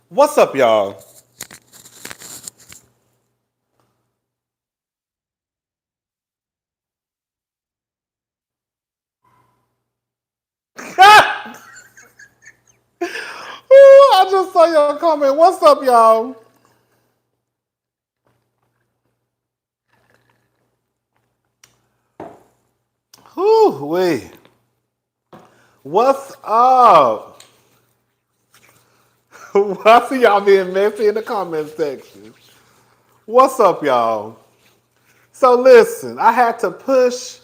What's up, y'all? Ooh, I just saw your comment. What's up, y'all? Whew, wait. What's up? I see y'all being messy in the comment section. What's up, y'all? So listen, I had to push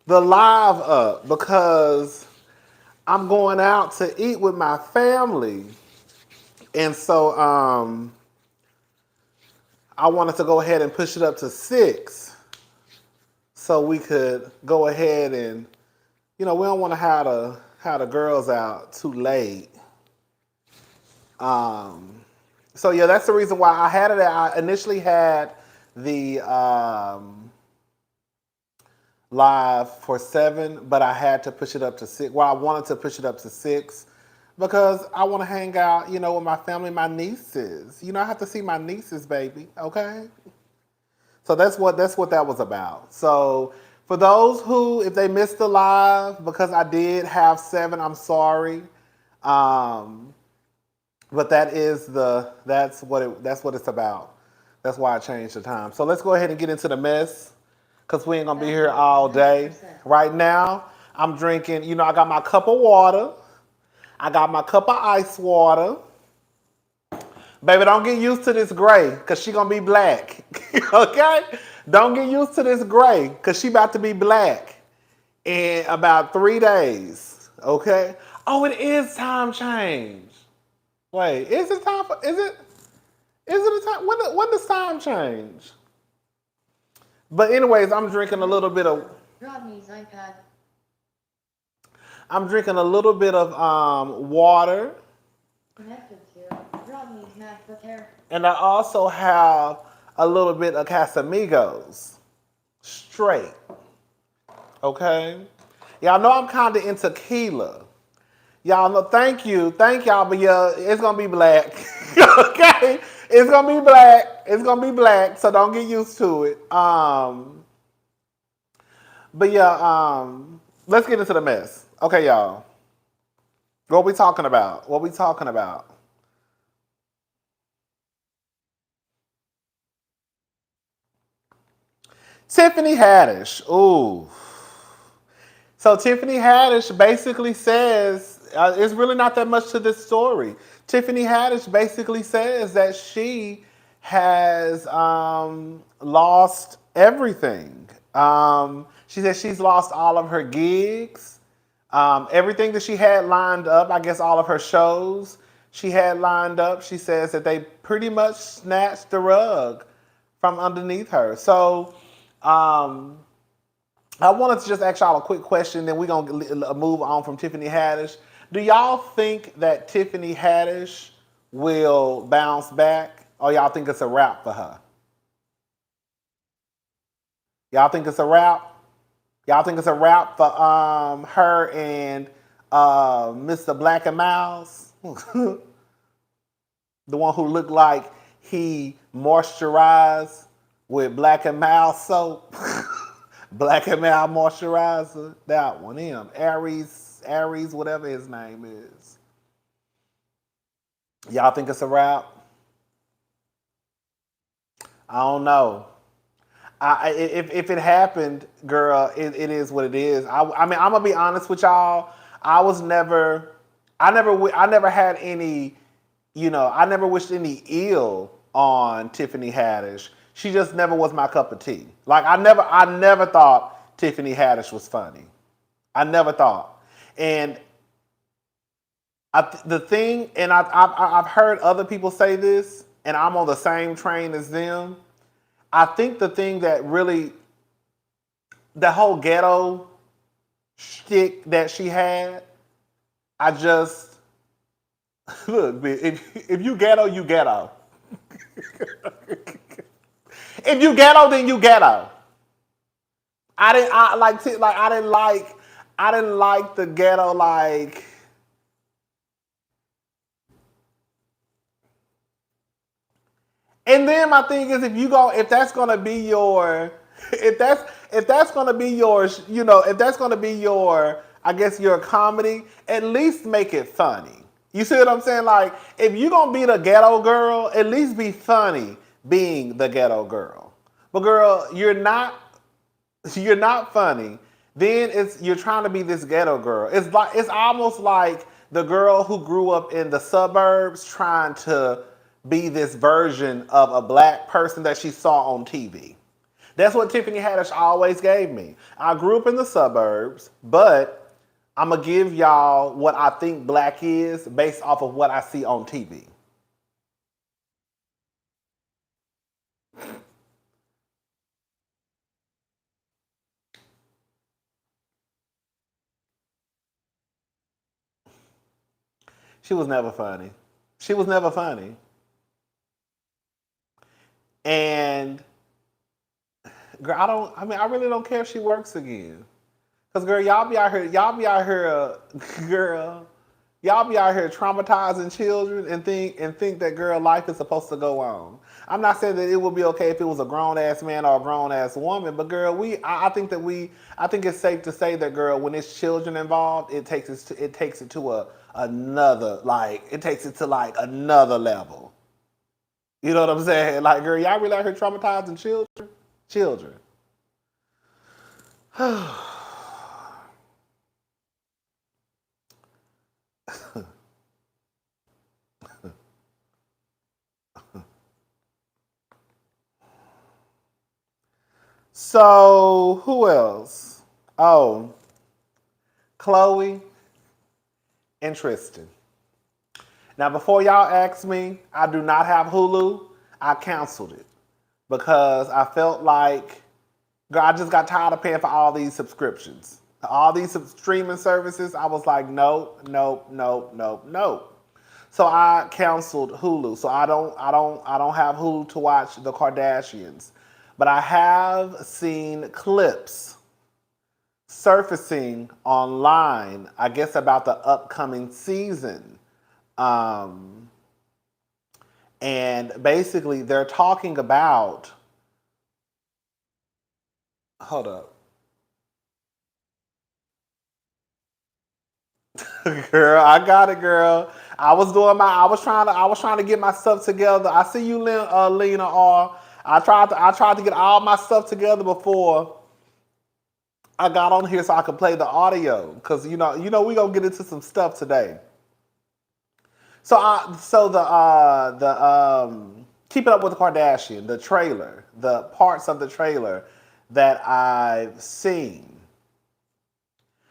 the live up because I'm going out to eat with my family. And so I wanted to go ahead and push it up to 6 so we could go ahead and, we don't want to have the girls out too late. Um, so yeah, that's the reason why I had it. I initially had the live for 7, but I had to push it up to 6. Well, I wanted to push it up to 6 because I want to hang out, with my family, my nieces. I have to see my nieces, baby. Okay. So that's what that was about. So for those who, if they missed the live, because I did have 7, I'm sorry. Um, but that's what it's about. That's why I changed the time. So let's go ahead and get into the mess, because we ain't gonna be here all day. 100%. Right now, I'm drinking. I got my cup of water. I got my cup of ice water. Baby, don't get used to this gray, because she going to be black. Okay? Don't get used to this gray, because she about to be black in about 3 days. Okay? Oh, it is time change. Wait, is it a time, when does time change? But anyways, I'm drinking a little bit of, Rodney's iPad. I'm drinking a little bit of water. Connected to Rodney's MacBook Air. And I also have a little bit of Casamigos. Straight. Okay? Y'all know I'm kind of into tequila. Y'all know, thank y'all, but yeah, it's gonna be black. Okay? It's gonna be black. It's gonna be black, so don't get used to it. But yeah, let's get into the mess. Okay, y'all. What we talking about? What we talking about? Tiffany Haddish. Ooh. So Tiffany Haddish basically says, it's really not that much to this story. Tiffany Haddish basically says that she has lost everything. She says she's lost all of her gigs, everything that she had lined up. I guess all of her shows she had lined up. She says that they pretty much snatched the rug from underneath her. So. I wanted to just ask y'all a quick question, then we're going to move on from Tiffany Haddish. Do y'all think that Tiffany Haddish will bounce back, or y'all think it's a wrap for her? Y'all think it's a wrap? Y'all think it's a wrap for her and Mr. Black and Miles? The one who looked like he moisturized with Black and Miles soap? Black and Mild moisturizer, that one, him. Aries, whatever his name is. Y'all think it's a wrap? I don't know. If it happened, girl, it is what it is. I mean, I'm gonna be honest with y'all. I never had any, I never wished any ill on Tiffany Haddish. She just never was my cup of tea. Like I never thought Tiffany Haddish was funny. I never thought. And the thing, and I've heard other people say this, and I'm on the same train as them. I think the thing that really, the whole ghetto shtick that she had, I just, look, if you ghetto, you ghetto. If you ghetto, then you ghetto. I didn't like the ghetto, like, And then my thing is, if that's gonna be your, if that's gonna be yours, if that's gonna be your, I guess your comedy, at least make it funny. You see what I'm saying? Like, if you're gonna be the ghetto girl, at least be funny being the ghetto girl. But girl, you're not funny. Then you're trying to be this ghetto girl. It's almost like the girl who grew up in the suburbs trying to be this version of a black person that she saw on TV. That's what Tiffany Haddish always gave me. I grew up in the suburbs, but I'm gonna give y'all what I think black is based off of what I see on TV. She was never funny. She was never funny. And girl, I really don't care if she works again. Cause girl, girl, y'all be out here traumatizing children and think that girl life is supposed to go on. I'm not saying that it would be okay if it was a grown ass man or a grown ass woman, but girl, I think it's safe to say that girl, when it's children involved, it takes it to another level. You know what I'm saying? Like, girl, y'all really out here traumatizing children? Children. So, who else? Oh, Khloe and Tristan. Now, before y'all ask me, I do not have Hulu. I canceled it because I felt like, girl, I just got tired of paying for all these subscriptions. All these streaming services, I was like, nope, nope, nope, nope, nope. So I canceled Hulu. So I don't have Hulu to watch the Kardashians. But I have seen clips surfacing online, I guess, about the upcoming season. Um, and basically, they're talking about. Hold up. Girl, I got it, girl. I was trying to get my stuff together. I see you, Lena R. I tried to get all my stuff together before I got on here so I could play the audio, because we gonna get into some stuff today. So the Keeping Up with the Kardashian, the trailer, the parts of the trailer that I've seen.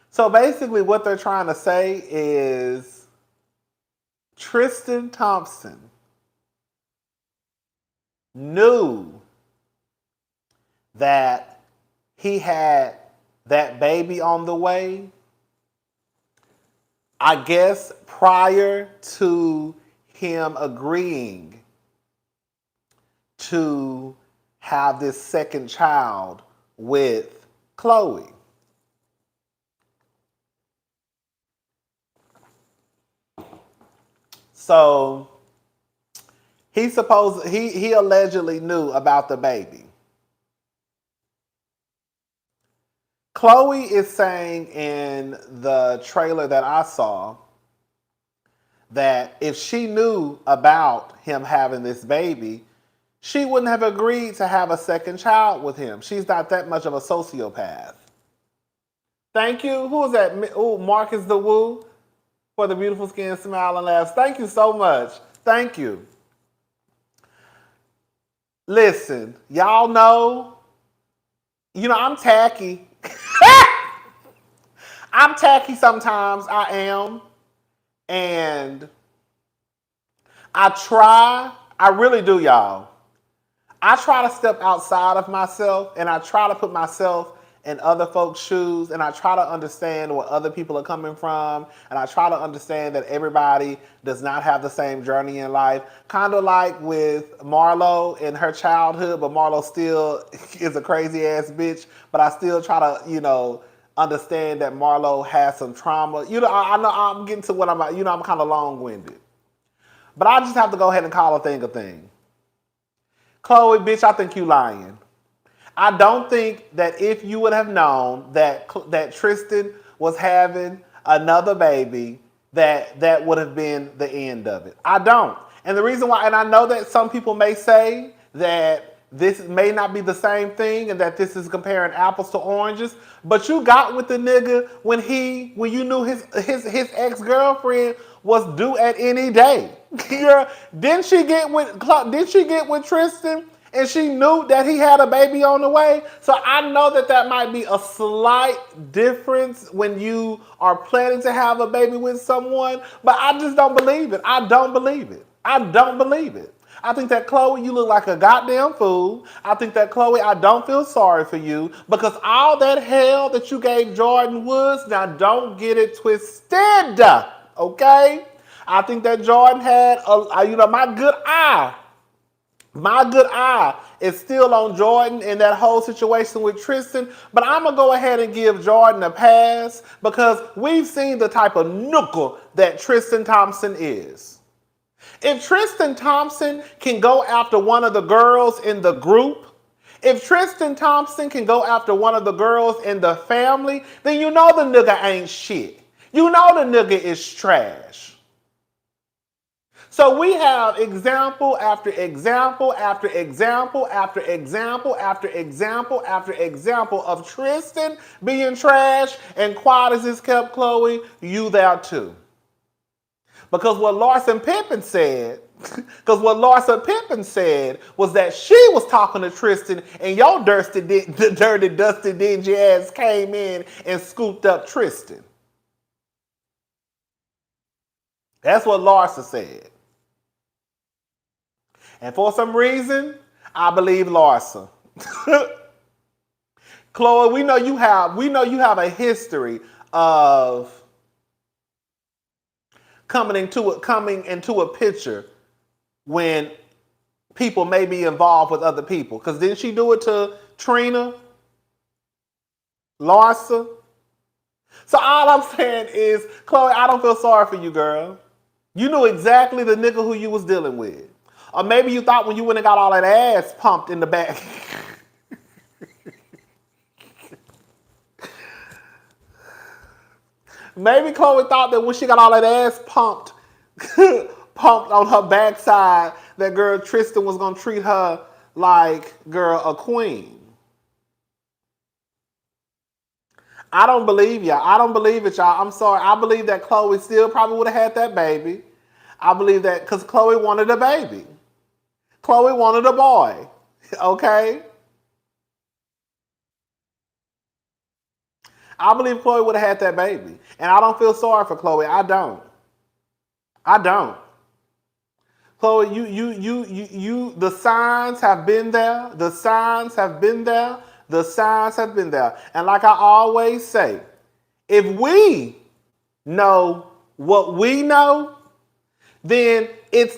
So basically, what they're trying to say is Tristan Thompson knew that he had that baby on the way, I guess, prior to him agreeing to have this second child with Khloe. So he allegedly knew about the baby. Khloe is saying in the trailer that I saw that if she knew about him having this baby, she wouldn't have agreed to have a second child with him. She's not that much of a sociopath. Thank you. Who is that? Oh, Marcus the Woo for the beautiful skin, smile, and laughs. Thank you so much. Thank you. Listen, y'all know, I'm tacky. I'm tacky sometimes. I am. And I really do, y'all. I try to step outside of myself, and I try to put myself in other folks' shoes, and I try to understand where other people are coming from, and I try to understand that everybody does not have the same journey in life. Kind of like with Marlo in her childhood, but Marlo still is a crazy ass bitch, but I still try to, understand that Marlo has some trauma. I know I'm getting to what I'm I'm kind of long-winded. But I just have to go ahead and call a thing a thing. Khloe, bitch, I think you lying. I don't think that if you would have known that Tristan was having another baby, that would have been the end of it. I don't. And the reason why, and I know that some people may say that this may not be the same thing and that this is comparing apples to oranges, but you got with the nigga when you knew his ex-girlfriend was due at any day. Didn't she get with Tristan? And she knew that he had a baby on the way. So I know that might be a slight difference when you are planning to have a baby with someone, but I just don't believe it. I don't believe it. I don't believe it. I think that Khloe, you look like a goddamn fool. I think that Khloe, I don't feel sorry for you because all that hell that you gave Jordan Woods, now don't get it twisted, okay? I think that Jordan had, my good eye is still on Jordan in that whole situation with Tristan, but I'm going to go ahead and give Jordan a pass because we've seen the type of nickel that Tristan Thompson is. If Tristan Thompson can go after one of the girls in the group, if Tristan Thompson can go after one of the girls in the family, then you know the nigga ain't shit. You know the nigga is trash. So we have example after example after example after example after example after example of Tristan being trash, and quiet as it's kept, Khloe, you there too. Because what Larson Pippen said was that she was talking to Tristan and your dirty, dusty, dingy ass came in and scooped up Tristan. That's what Larson said. And for some reason, I believe Larsa. Khloe, we know you have a history of coming into a picture when people may be involved with other people. Because didn't she do it to Trina? Larsa? So all I'm saying is, Khloe, I don't feel sorry for you, girl. You knew exactly the nigga who you was dealing with. Or maybe you thought when you went and got all that ass pumped in the back. Maybe Khloe thought that when she got all that ass pumped on her backside, that girl Tristan was going to treat her like, girl, a queen. I don't believe y'all. I don't believe it, y'all. I'm sorry. I believe that Khloe still probably would have had that baby. I believe that because Khloe wanted a baby. Khloe wanted a boy, okay? I believe Khloe would have had that baby. And I don't feel sorry for Khloe. I don't. Khloe, you, the signs have been there. The signs have been there. The signs have been there. And like I always say, if we know what we know, then it's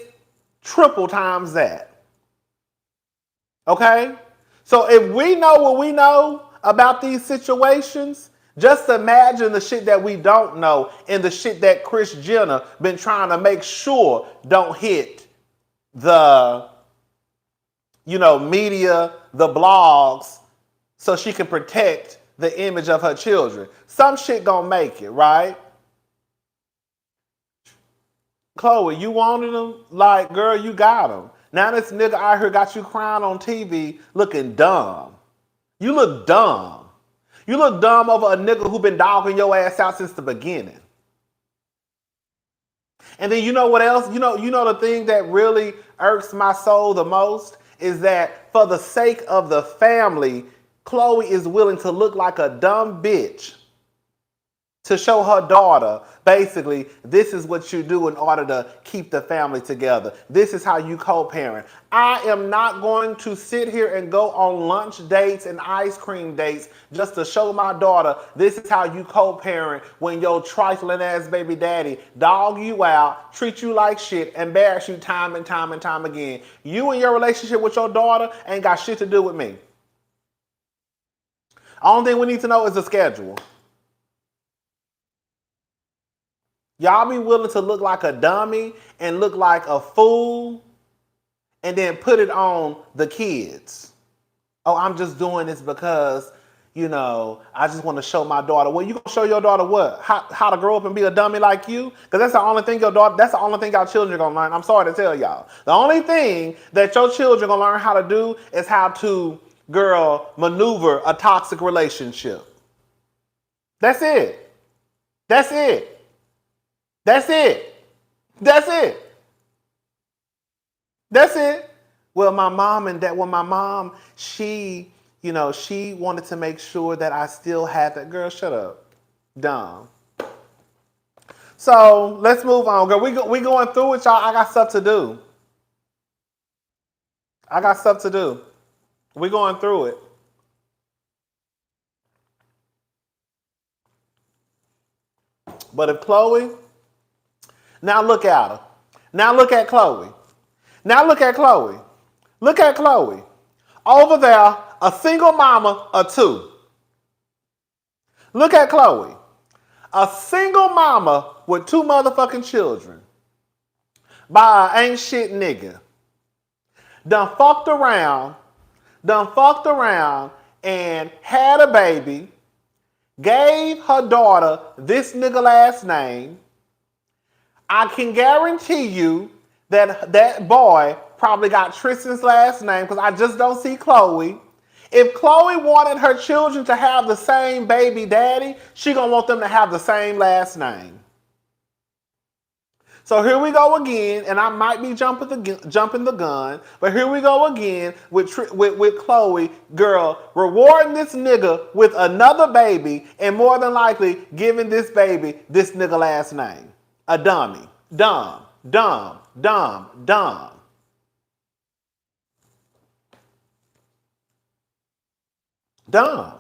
triple times that. Okay? So if we know what we know about these situations, just imagine the shit that we don't know and the shit that Kris Jenner been trying to make sure don't hit the, media, the blogs, so she can protect the image of her children. Some shit gonna make it, right? Khloe, you wanted them? Like, girl, you got them. Now this nigga out here got you crying on TV looking dumb. You look dumb. You look dumb over a nigga who been dogging your ass out since the beginning. And then you know what else? You know the thing that really irks my soul the most is that for the sake of the family, Khloe is willing to look like a dumb bitch to show her daughter, basically, this is what you do in order to keep the family together. This is how you co-parent. I am not going to sit here and go on lunch dates and ice cream dates just to show my daughter this is how you co-parent when your trifling ass baby daddy dog you out, treat you like shit, embarrass you time and time and time again. You and your relationship with your daughter ain't got shit to do with me. Only thing we need to know is the schedule. Y'all be willing to look like a dummy and look like a fool and then put it on the kids. Oh, I'm just doing this because, I just want to show my daughter. Well, you gonna show your daughter what? How to grow up and be a dummy like you? Because that's the only thing that's the only thing y'all children are gonna learn. I'm sorry to tell y'all. The only thing that your children are gonna learn how to do is how to, maneuver a toxic relationship. That's it. That's it. That's it. That's it. That's it. Well, my mom, she wanted to make sure that I still had that. Girl, shut up. Dumb. So let's move on, girl. We going through it, y'all. I got stuff to do. We going through it. But if Khloe, now look at her. Now look at Khloe. Look at Khloe. Over there, a single mama of two. Look at Khloe. A single mama with two motherfucking children. By an ain't shit nigga. Done fucked around and had a baby. Gave her daughter this nigga last name. I can guarantee you that boy probably got Tristan's last name because I just don't see Khloe. If Khloe wanted her children to have the same baby daddy, she gonna want them to have the same last name. So here we go again, and I might be jumping the gun, but here we go again with Khloe, girl, rewarding this nigga with another baby, and more than likely giving this baby this nigga last name. A dummy. Dumb. Dumb. Dumb. Dumb. Dumb.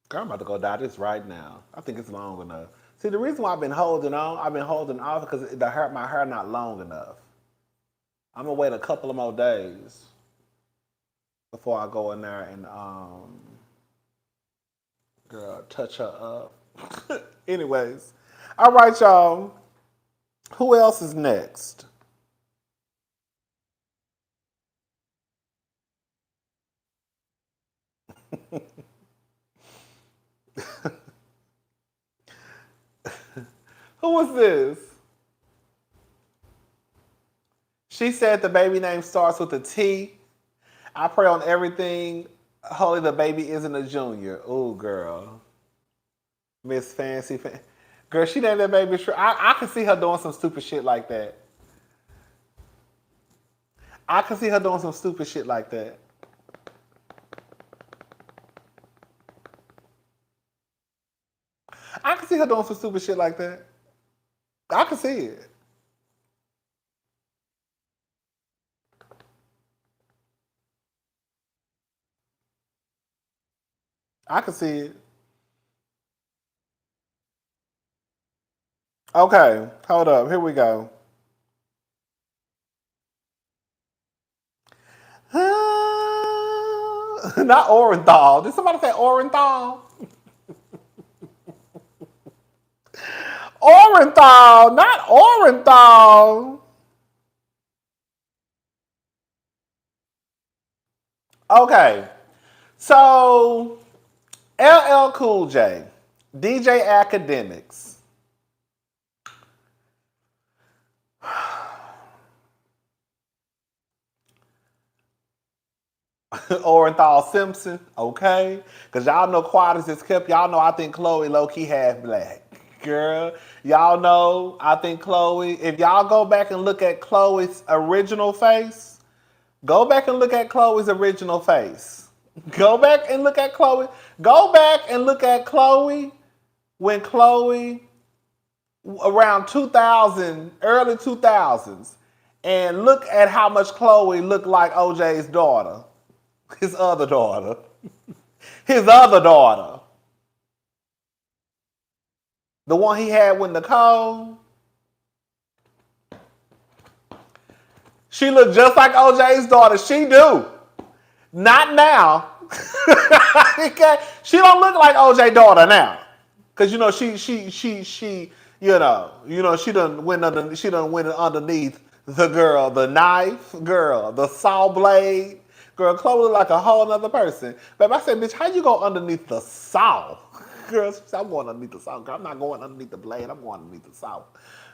Girl, I'm about to go die this right now. I think it's long enough. See, the reason why I've been holding off because my hair not long enough. I'm gonna wait a couple of more days before I go in there and girl, touch her up. Anyways, all right, y'all. Who else is next? Who was this? She said the baby name starts with a T. I pray on everything. Holy, the baby isn't a junior. Ooh, girl. Miss Fancy. Girl, she named that baby. I can see her doing some stupid shit like that. I can see her doing some stupid shit like that. I can see her doing some stupid shit like that. I can see it. I can see it. Okay, hold up. Here we go. Not Orenthal. Did somebody say Orenthal? Orenthal, not Orenthal. Okay, so LL Cool J, DJ Academics. Orenthal Simpson, okay? Because y'all know quiet as it's kept. Y'all know I think Khloe low-key half black. Girl, y'all know I think Khloe, if y'all go back and look at Khloe's original face, go back and look at Khloe's original face. Go back and look at Khloe. Go back and look at Khloe when Khloe, around 2000, early 2000s, and look at how much Khloe looked like OJ's daughter. His other daughter. His other daughter. The one he had with Nicole. She looked just like OJ's daughter. She do. Not now. Okay? She don't look like OJ daughter now. Cause she done went underneath the girl, the knife girl, the saw blade girl. Khloe look like a whole other person. But I said, bitch, how you go underneath the saw? Girl, she said, I'm going underneath the saw. Girl, I'm not going underneath the blade. I'm going underneath the saw.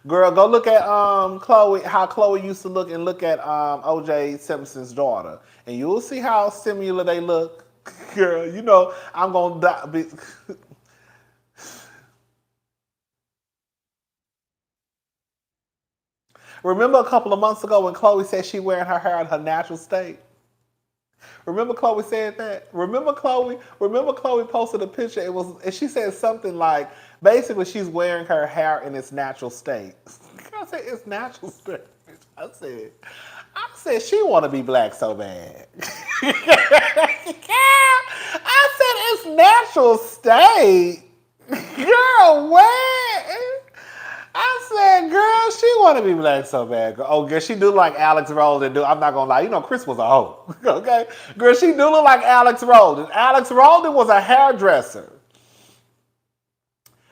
Girl, go look at Khloe, how Khloe used to look, and look at OJ Simpson's daughter, and you'll see how similar they look. Girl, I'm gonna die. Remember a couple of months ago when Khloe said she wearing her hair in her natural state? Remember Khloe said that? Remember Khloe posted a picture. And she said something like, basically she's wearing her hair in its natural state. I said it's natural state. I said she want to be black so bad. I said it's natural state. Girl, what? I said, girl, she want to be black so bad. Oh, girl, she do like Alex Roldan. I'm not going to lie. Chris was a hoe. Okay? Girl, she do look like Alex Roldan. Alex Roldan was a hairdresser.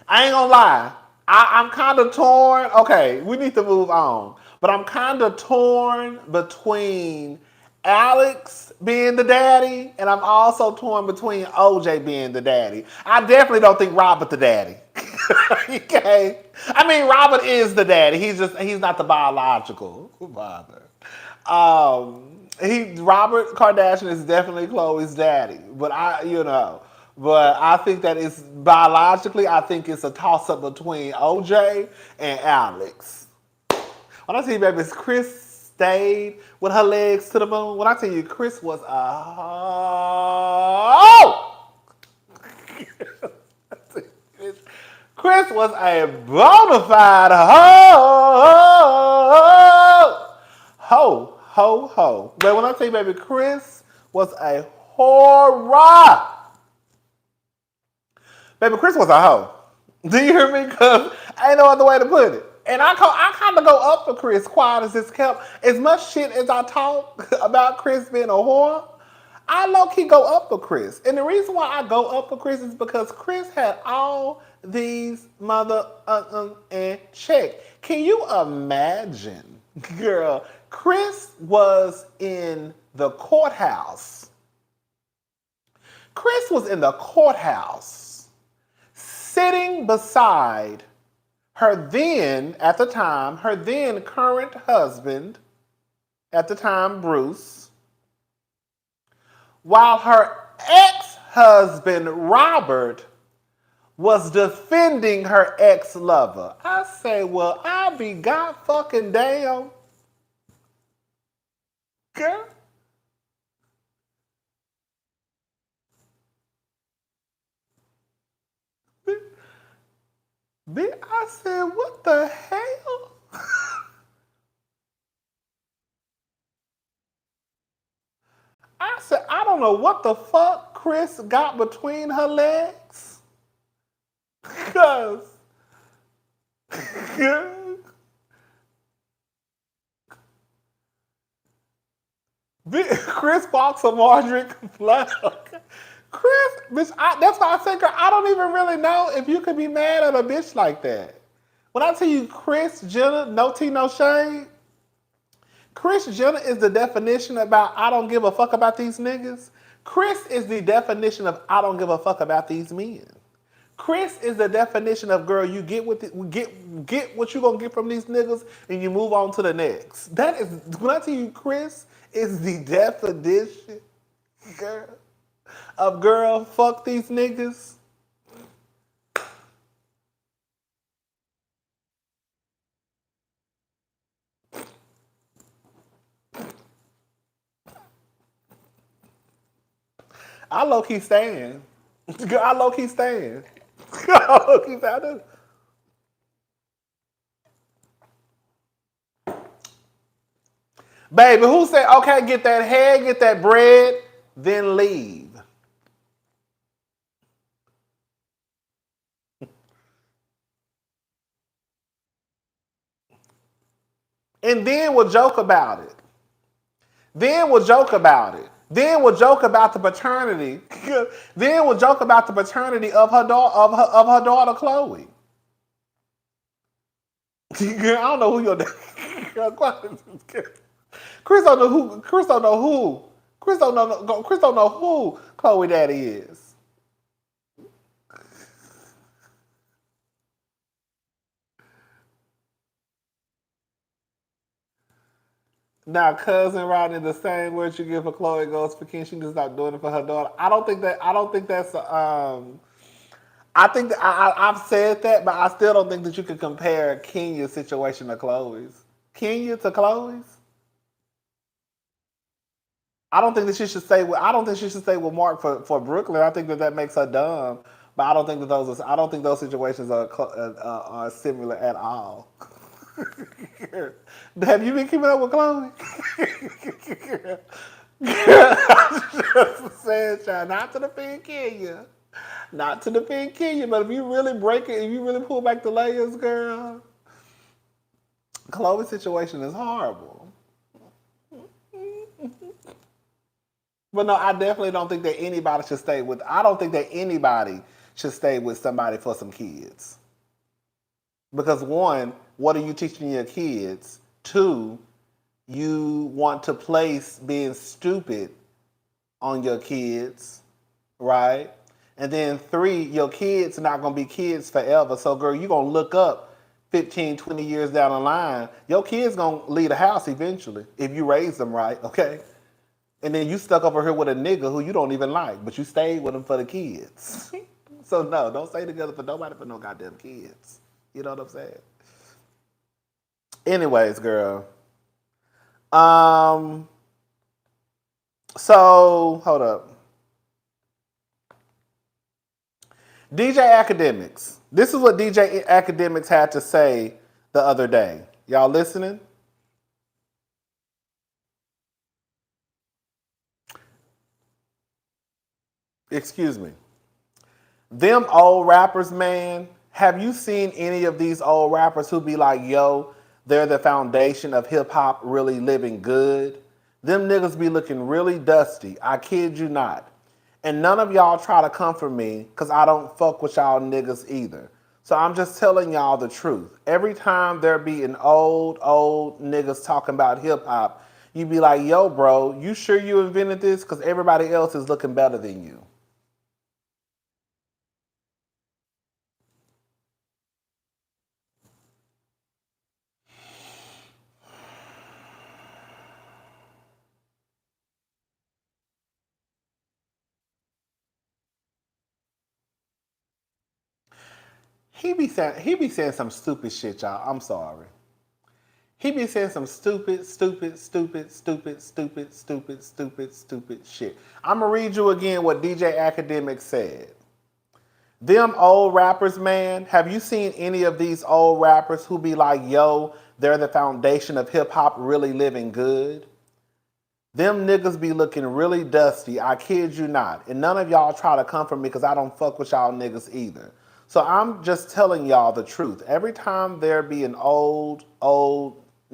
I ain't going to lie. I'm kind of torn. Okay, we need to move on. But I'm kind of torn between Alex being the daddy, and I'm also torn between OJ being the daddy. I definitely don't think Robert the daddy. Okay? I mean, Robert is the daddy. He's not the biological father. Robert Kardashian is definitely Khloe's daddy. But I think that it's biologically, I think it's a toss up between OJ and Alex. When I tell you, baby, Chris stayed with her legs to the moon. When I tell you, Chris was a hoe. Chris was a bona fide hoe. Ho. But when I tell you, baby, Chris was a horror. Baby, Chris was a hoe. Do you hear me? Because ain't no other way to put it. And I kind of go up for Chris, quiet as it's kept. As much shit as I talk about Chris being a whore, I low-key go up for Chris. And the reason why I go up for Chris is because Chris had all these mother and check. Can you imagine, girl, Chris was in the courthouse. Chris was in the courthouse sitting beside her then current husband, at the time, Bruce, while her ex-husband, Robert, was defending her ex-lover. I say, well, I be god fucking damn. Girl. I said, what the hell? I said, I don't know what the fuck Chris got between her legs. Because Chris walks a Marjorie Flush. Chris, bitch, that's why I said, girl, I don't even really know if you could be mad at a bitch like that. When I tell you Chris Jenner, no tea, no shade, Chris Jenner is the definition about I don't give a fuck about these niggas. Chris is the definition of I don't give a fuck about these men. Chris is the definition of girl, you get what you gonna get from these niggas and you move on to the next. That is, when I tell you Chris is the definition, girl, of girl, fuck these niggas. I low-key stand. Girl, I low-key stand. I low-key stand. Baby, who said, okay, get that head, get that bread, then leave? And then we'll joke about it. Then will joke about the paternity. Then will joke about the paternity of her daughter, of her daughter Khloe. I don't know who your Chris don't know who. Chris don't know who. Chris don't know. Chris don't know who Khloe daddy is. Now, cousin Rodney, the same words you give for Khloe goes for Kim. She can stop doing it for her daughter. I don't think that. I don't think that's. I think that I've said that, but I still don't think that you can compare Kenya's situation to Khloe's. Kenya to Khloe's. I don't think that she should stay with. I don't think she should stay with Mark for Brooklyn. I think that makes her dumb. But I don't think that those. I don't think those situations are similar at all. Have you been keeping up with Khloe? I'm just saying, child, not to defend Kenya. Not to defend Kenya, but if you really break it, if you really pull back the layers, girl, Khloe's situation is horrible. But no, I definitely don't think that anybody should stay with. I don't think that anybody should stay with somebody for some kids. Because one, what are you teaching your kids? Two, you want to place being stupid on your kids, right? And then three, your kids are not going to be kids forever. So, girl, you're going to look up 15, 20 years down the line. Your kids going to leave the house eventually if you raise them right, okay? And then you stuck over here with a nigga who you don't even like, but you stayed with him for the kids. So, no, don't stay together for nobody for no goddamn kids. You know what I'm saying? Anyways, girl. So, hold up. DJ Academics. This is what DJ Academics had to say the other day. Y'all listening? Excuse me. Them old rappers, man. Have you seen any of these old rappers who be like, yo, they're the foundation of hip hop really living good? Them niggas be looking really dusty. I kid you not. And none of y'all try to comfort me because I don't fuck with y'all niggas either. So I'm just telling y'all the truth. Every time there be an old niggas talking about hip hop, you be like, yo, bro, you sure you invented this? Because everybody else is looking better than you. He be saying some stupid shit, y'all. I'm sorry. He be saying some stupid shit. I'm gonna read you again what DJ Academic said. Them old rappers, man, have you seen any of these old rappers who be like, yo, they're the foundation of hip hop really living good? Them niggas be looking really dusty, I kid you not. And none of y'all try to comfort me because I don't fuck with y'all niggas either. So I'm just telling y'all the truth. Every time there be an old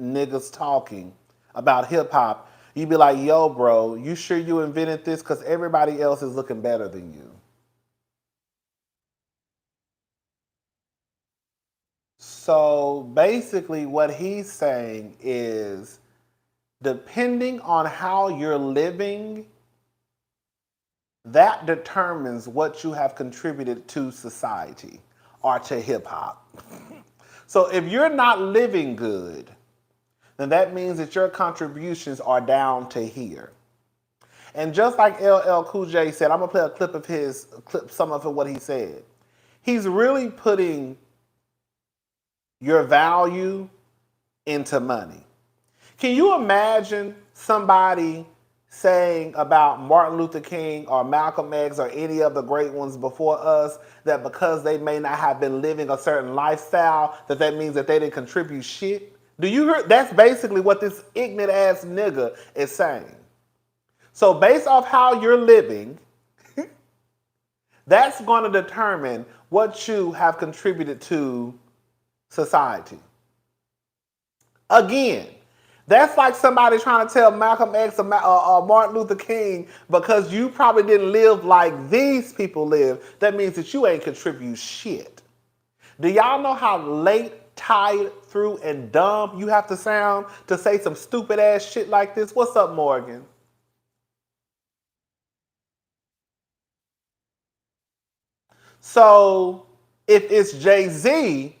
niggas talking about hip hop, you be like, yo, bro, you sure you invented this? Because everybody else is looking better than you. So basically what he's saying is, depending on how you're living, that determines what you have contributed to society or to hip hop. So if you're not living good, then that means that your contributions are down to here. And just like LL Cool J said, I'm gonna play a clip of some of what he said. He's really putting your value into money. Can you imagine somebody saying about Martin Luther King or Malcolm X or any of the great ones before us that because they may not have been living a certain lifestyle, that means that they didn't contribute shit? Do you hear? That's basically what this ignorant ass nigga is saying. So based off how you're living, that's going to determine what you have contributed to society. Again, That's like somebody trying to tell Malcolm X or Martin Luther King, because you probably didn't live like these people live, that means that you ain't contribute shit. Do y'all know how late, tired, through, and dumb you have to sound to say some stupid ass shit like this? What's up, Morgan? So, if it's Jay-Z,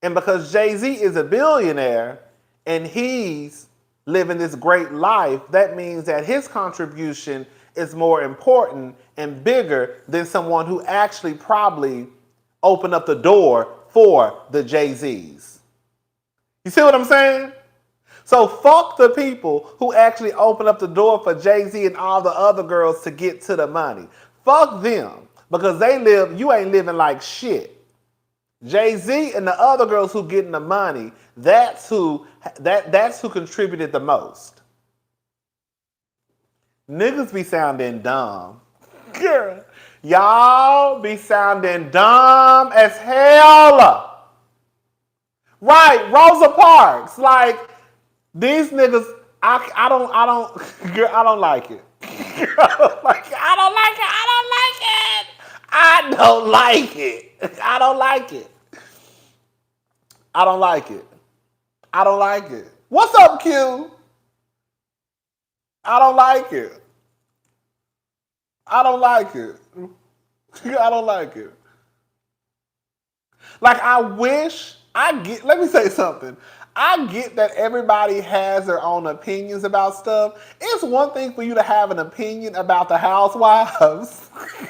and because Jay-Z is a billionaire and he's living this great life, that means that his contribution is more important and bigger than someone who actually probably opened up the door for the Jay-Z's. You see what I'm saying? So fuck the people who actually open up the door for Jay-Z and all the other girls to get to the money. Fuck them, because you ain't living like shit. Jay-Z and the other girls who getting the money, that's who contributed the most. Niggas be sounding dumb. Girl, y'all be sounding dumb as hell. Right, Rosa Parks. Like, these niggas, I don't girl, I don't like it. I don't like it. I don't like it. I don't like it. I don't like it. I don't like it. I don't like it. What's up, Q? I don't like it. I don't like it. I don't like it. Like, let me say something. I get that everybody has their own opinions about stuff. It's one thing for you to have an opinion about the housewives.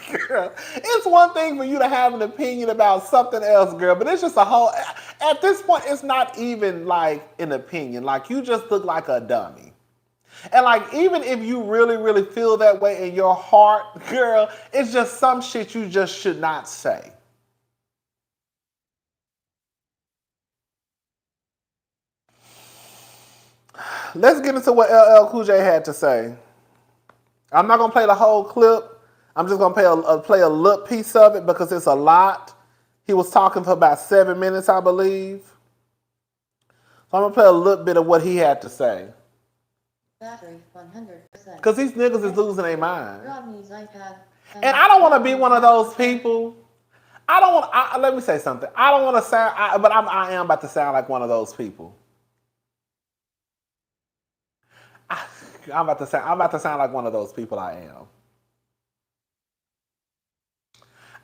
It's one thing for you to have an opinion about something else, girl. But it's just at this point, it's not even like an opinion. Like, you just look like a dummy. And like, even if you really, really feel that way in your heart, girl, it's just some shit you just should not say. Let's get into what LL Cool J had to say. I'm not gonna play the whole clip. I'm just gonna play a little piece of it because it's a lot. He was talking for about 7 minutes, I believe. So I'm gonna play a little bit of what he had to say. Battery 100%. Because these niggas is losing their mind. Rodney's iPad. And I don't want to be one of those people. Let me say something. I don't want to sound, but I am about to sound like one of those people. I'm about to sound like one of those people. I am.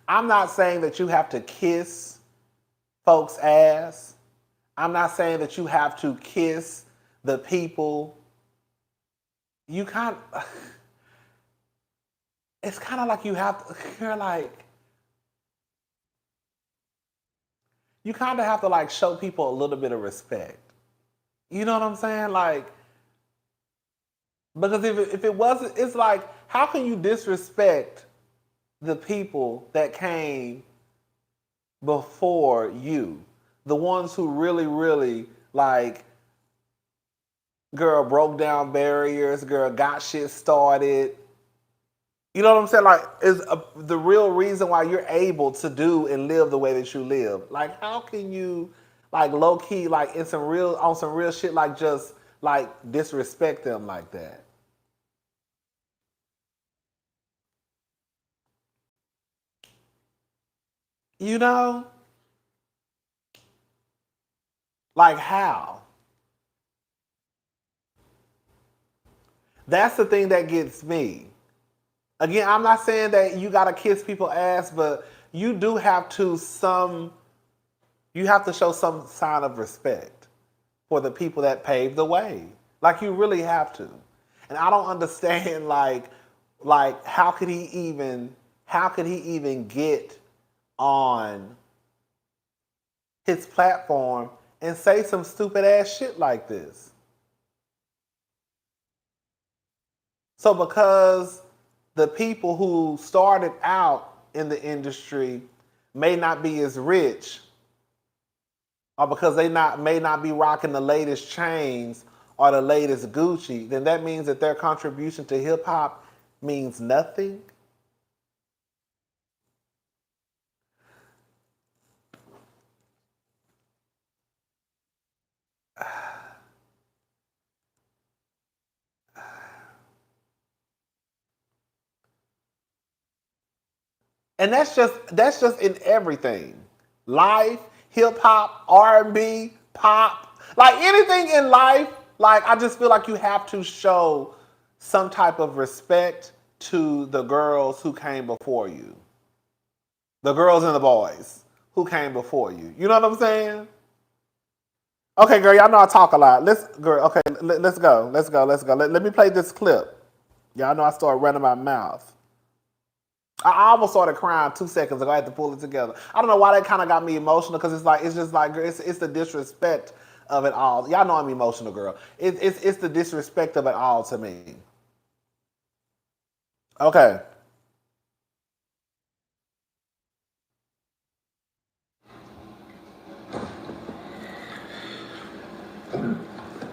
I'm not saying that you have to kiss folks' ass. I'm not saying that you have to kiss the people. You kind of, it's kind of like you're like, you kind of have to like show people a little bit of respect. You know what I'm saying? Like, because if it wasn't, it's like, how can you disrespect the people that came before you? The ones who really, really, like, girl, broke down barriers, girl, got shit started. You know what I'm saying? Like, is the real reason why you're able to do and live the way that you live. Like, how can you, like, low key, like, on some real shit, like, just like disrespect them like that? You know? Like, how? That's the thing that gets me. Again, I'm not saying that you gotta kiss people's ass, but you do have to show some sign of respect for the people that paved the way. Like, you really have to. And I don't understand like how could he even get on his platform and say some stupid ass shit like this? So because the people who started out in the industry may not be as rich, or because they may not be rocking the latest chains or the latest Gucci, then that means that their contribution to hip hop means nothing. And that's just in everything. Life, hip hop, R&B, pop, like anything in life, like I just feel like you have to show some type of respect to the girls who came before you. The girls and the boys who came before you. You know what I'm saying? Okay, girl, y'all know I talk a lot. Let's go. Let me play this clip. Y'all know I started running my mouth. I almost started crying 2 seconds ago. I had to pull it together. I don't know why that kind of got me emotional because it's just like it's the disrespect of it all. Y'all know I'm emotional, girl. It's the disrespect of it all to me. Okay.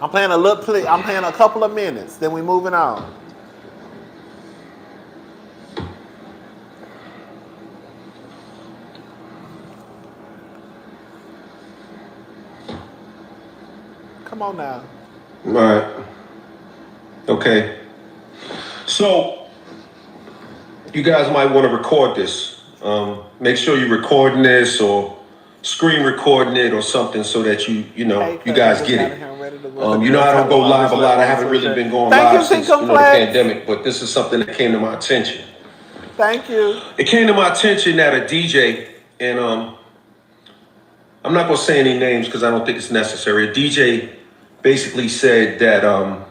I'm playing I'm playing a couple of minutes. Then we moving on. Come on now. All right. Okay. So, you guys might want to record this. Make sure you're recording this or screen recording it or something so that you guys get it. You know I don't go live a lot. I haven't really been going live since the pandemic, but this is something that came to my attention. Thank you. It came to my attention that a DJ, and I'm not going to say any names because I don't think it's necessary. A DJ basically said that, a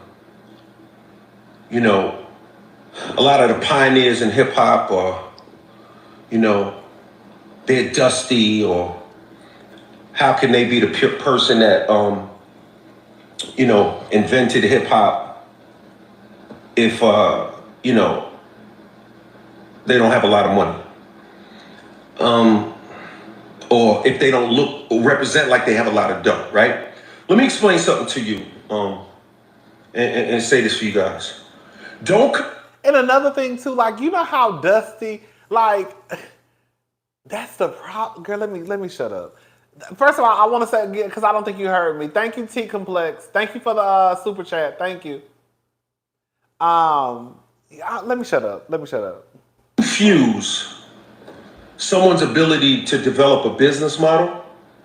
lot of the pioneers in hip hop are, they're dusty, or how can they be the person that, invented hip hop if, they don't have a lot of money? Or if they don't look or represent like they have a lot of dough, right? Let me explain something to you and say this for you guys. And another thing too, like you know how dusty, like that's the problem. Girl, let me shut up. First of all, I want to say again because I don't think you heard me. Thank you, T Complex. Thank you for the super chat. Thank you. Let me shut up. Confuse someone's ability to develop a business model.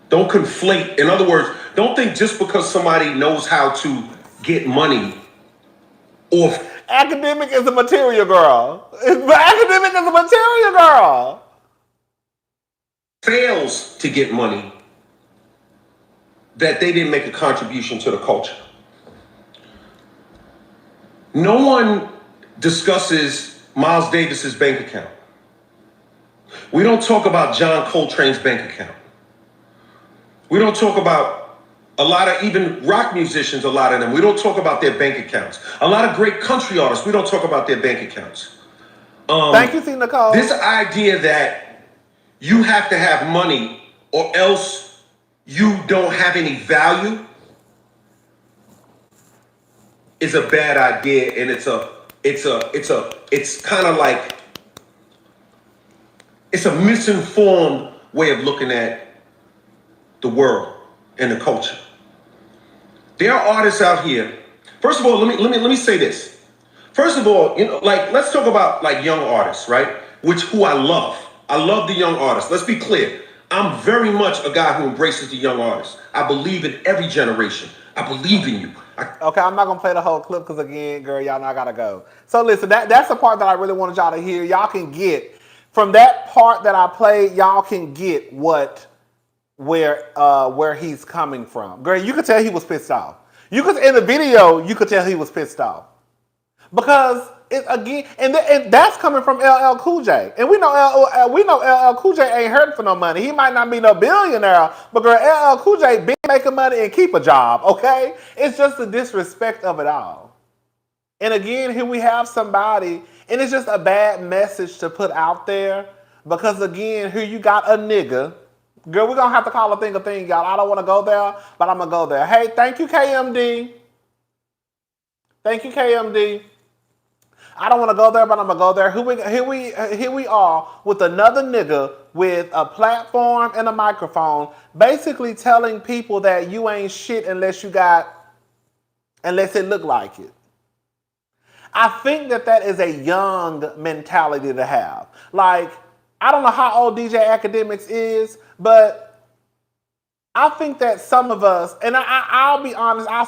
Don't conflate. In other words, don't think just because somebody knows how to get money or academic is a material girl. Academic is a material girl. Fails to get money that they didn't make a contribution to the culture. No one discusses Miles Davis's bank account. We don't talk about John Coltrane's bank account. We don't talk about a lot of even rock musicians, a lot of them. We don't talk about their bank accounts. A lot of great country artists, we don't talk about their bank accounts. Thank you, T. Nicole. This idea that you have to have money or else you don't have any value is a bad idea, and it's kind of like it's a misinformed way of looking at the world and the culture. There are artists out here. First of all, let me say this. First of all, let's talk about like young artists, right? Who I love. I love the young artists. Let's be clear. I'm very much a guy who embraces the young artists. I believe in every generation. I believe in you. Okay, I'm not gonna play the whole clip because again, girl, y'all know I gotta go. So listen, that's the part that I really wanted y'all to hear. Y'all can get from that part that I played. Y'all can get where he's coming from. Girl, you could tell he was pissed off. In the video, you could tell he was pissed off because and that's coming from LL Cool J, and we know LL Cool J ain't hurting for no money. He might not be no billionaire, but girl, LL Cool J been making money and keep a job. Okay, it's just the disrespect of it all. And again, here we have somebody, and it's just a bad message to put out there because again, here you got a nigga. Girl, we're going to have to call a thing, y'all. I don't want to go there, but I'm going to go there. Hey, thank you, KMD. Thank you, KMD. I don't want to go there, but I'm going to go there. Here we are with another nigga with a platform and a microphone, basically telling people that you ain't shit unless it look like it. I think that is a young mentality to have. Like, I don't know how old DJ Academics is, but I think that some of us, and I'll be honest, I'll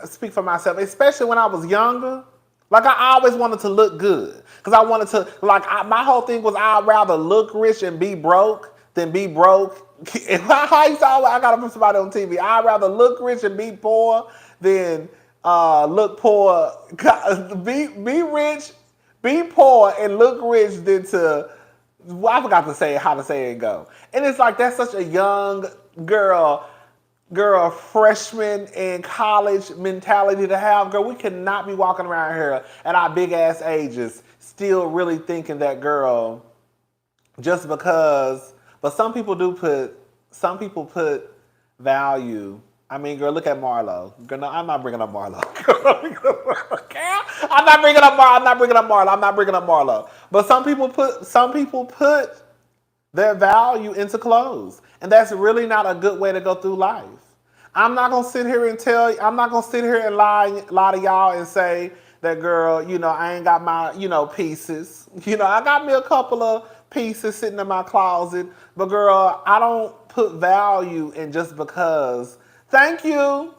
speak for myself, especially when I was younger. Like I always wanted to look good, cause I wanted to my whole thing was I'd rather look rich and be broke than be broke. I used to always, I got to put somebody on TV. I'd rather look rich and be poor than look poor. Be rich, be poor, and look rich than to. Well, I forgot to say how to say it go. And it's like that's such a young girl freshman in college mentality to have. Girl, we cannot be walking around here at our big ass ages still really thinking that, girl, just because. But some people put value. I mean, girl, look at Marlo. Girl, no, I'm not bringing up Marlo. I'm not bringing up Marlo. But some people put their value into clothes, and that's really not a good way to go through life. I'm not gonna sit here and lie to y'all and say that, girl, I ain't got my, pieces. I got me a couple of pieces sitting in my closet, but girl, I don't put value in just because. Thank you,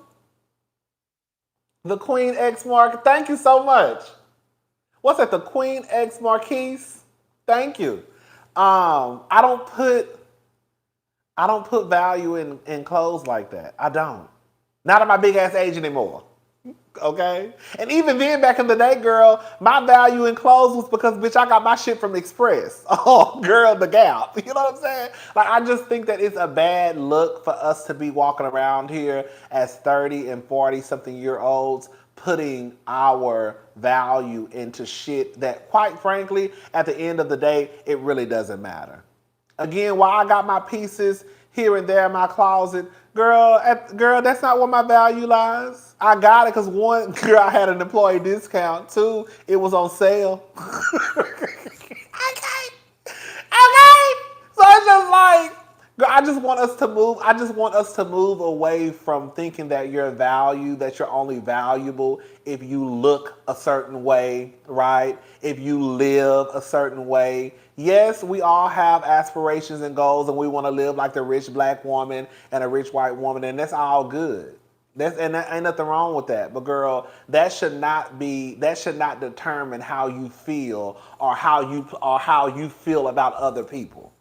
the Queen X Mark. Thank you so much. What's that? The Queen X Marquise. Thank you. I don't put value in clothes like that. I don't. Not at my big ass age anymore. Okay? And even then, back in the day, girl, my value in clothes was because, bitch, I got my shit from Express. Oh, girl, the Gap. You know what I'm saying? Like, I just think that it's a bad look for us to be walking around here as 30 and 40 something year olds putting our value into shit that, quite frankly, at the end of the day, it really doesn't matter. Again, while I got my pieces here and there in my closet, girl, that's not where my value lies. I got it because one, girl, I had an employee discount. Two, it was on sale. Okay. So it's just like, girl, I just want us to move. I just want us to move away from thinking that that you're only valuable if you look a certain way, right? If you live a certain way. Yes, we all have aspirations and goals, and we want to live like the rich black woman and a rich white woman, and that's all good. And there ain't nothing wrong with that. But girl, that should not determine how you feel or how you feel about other people.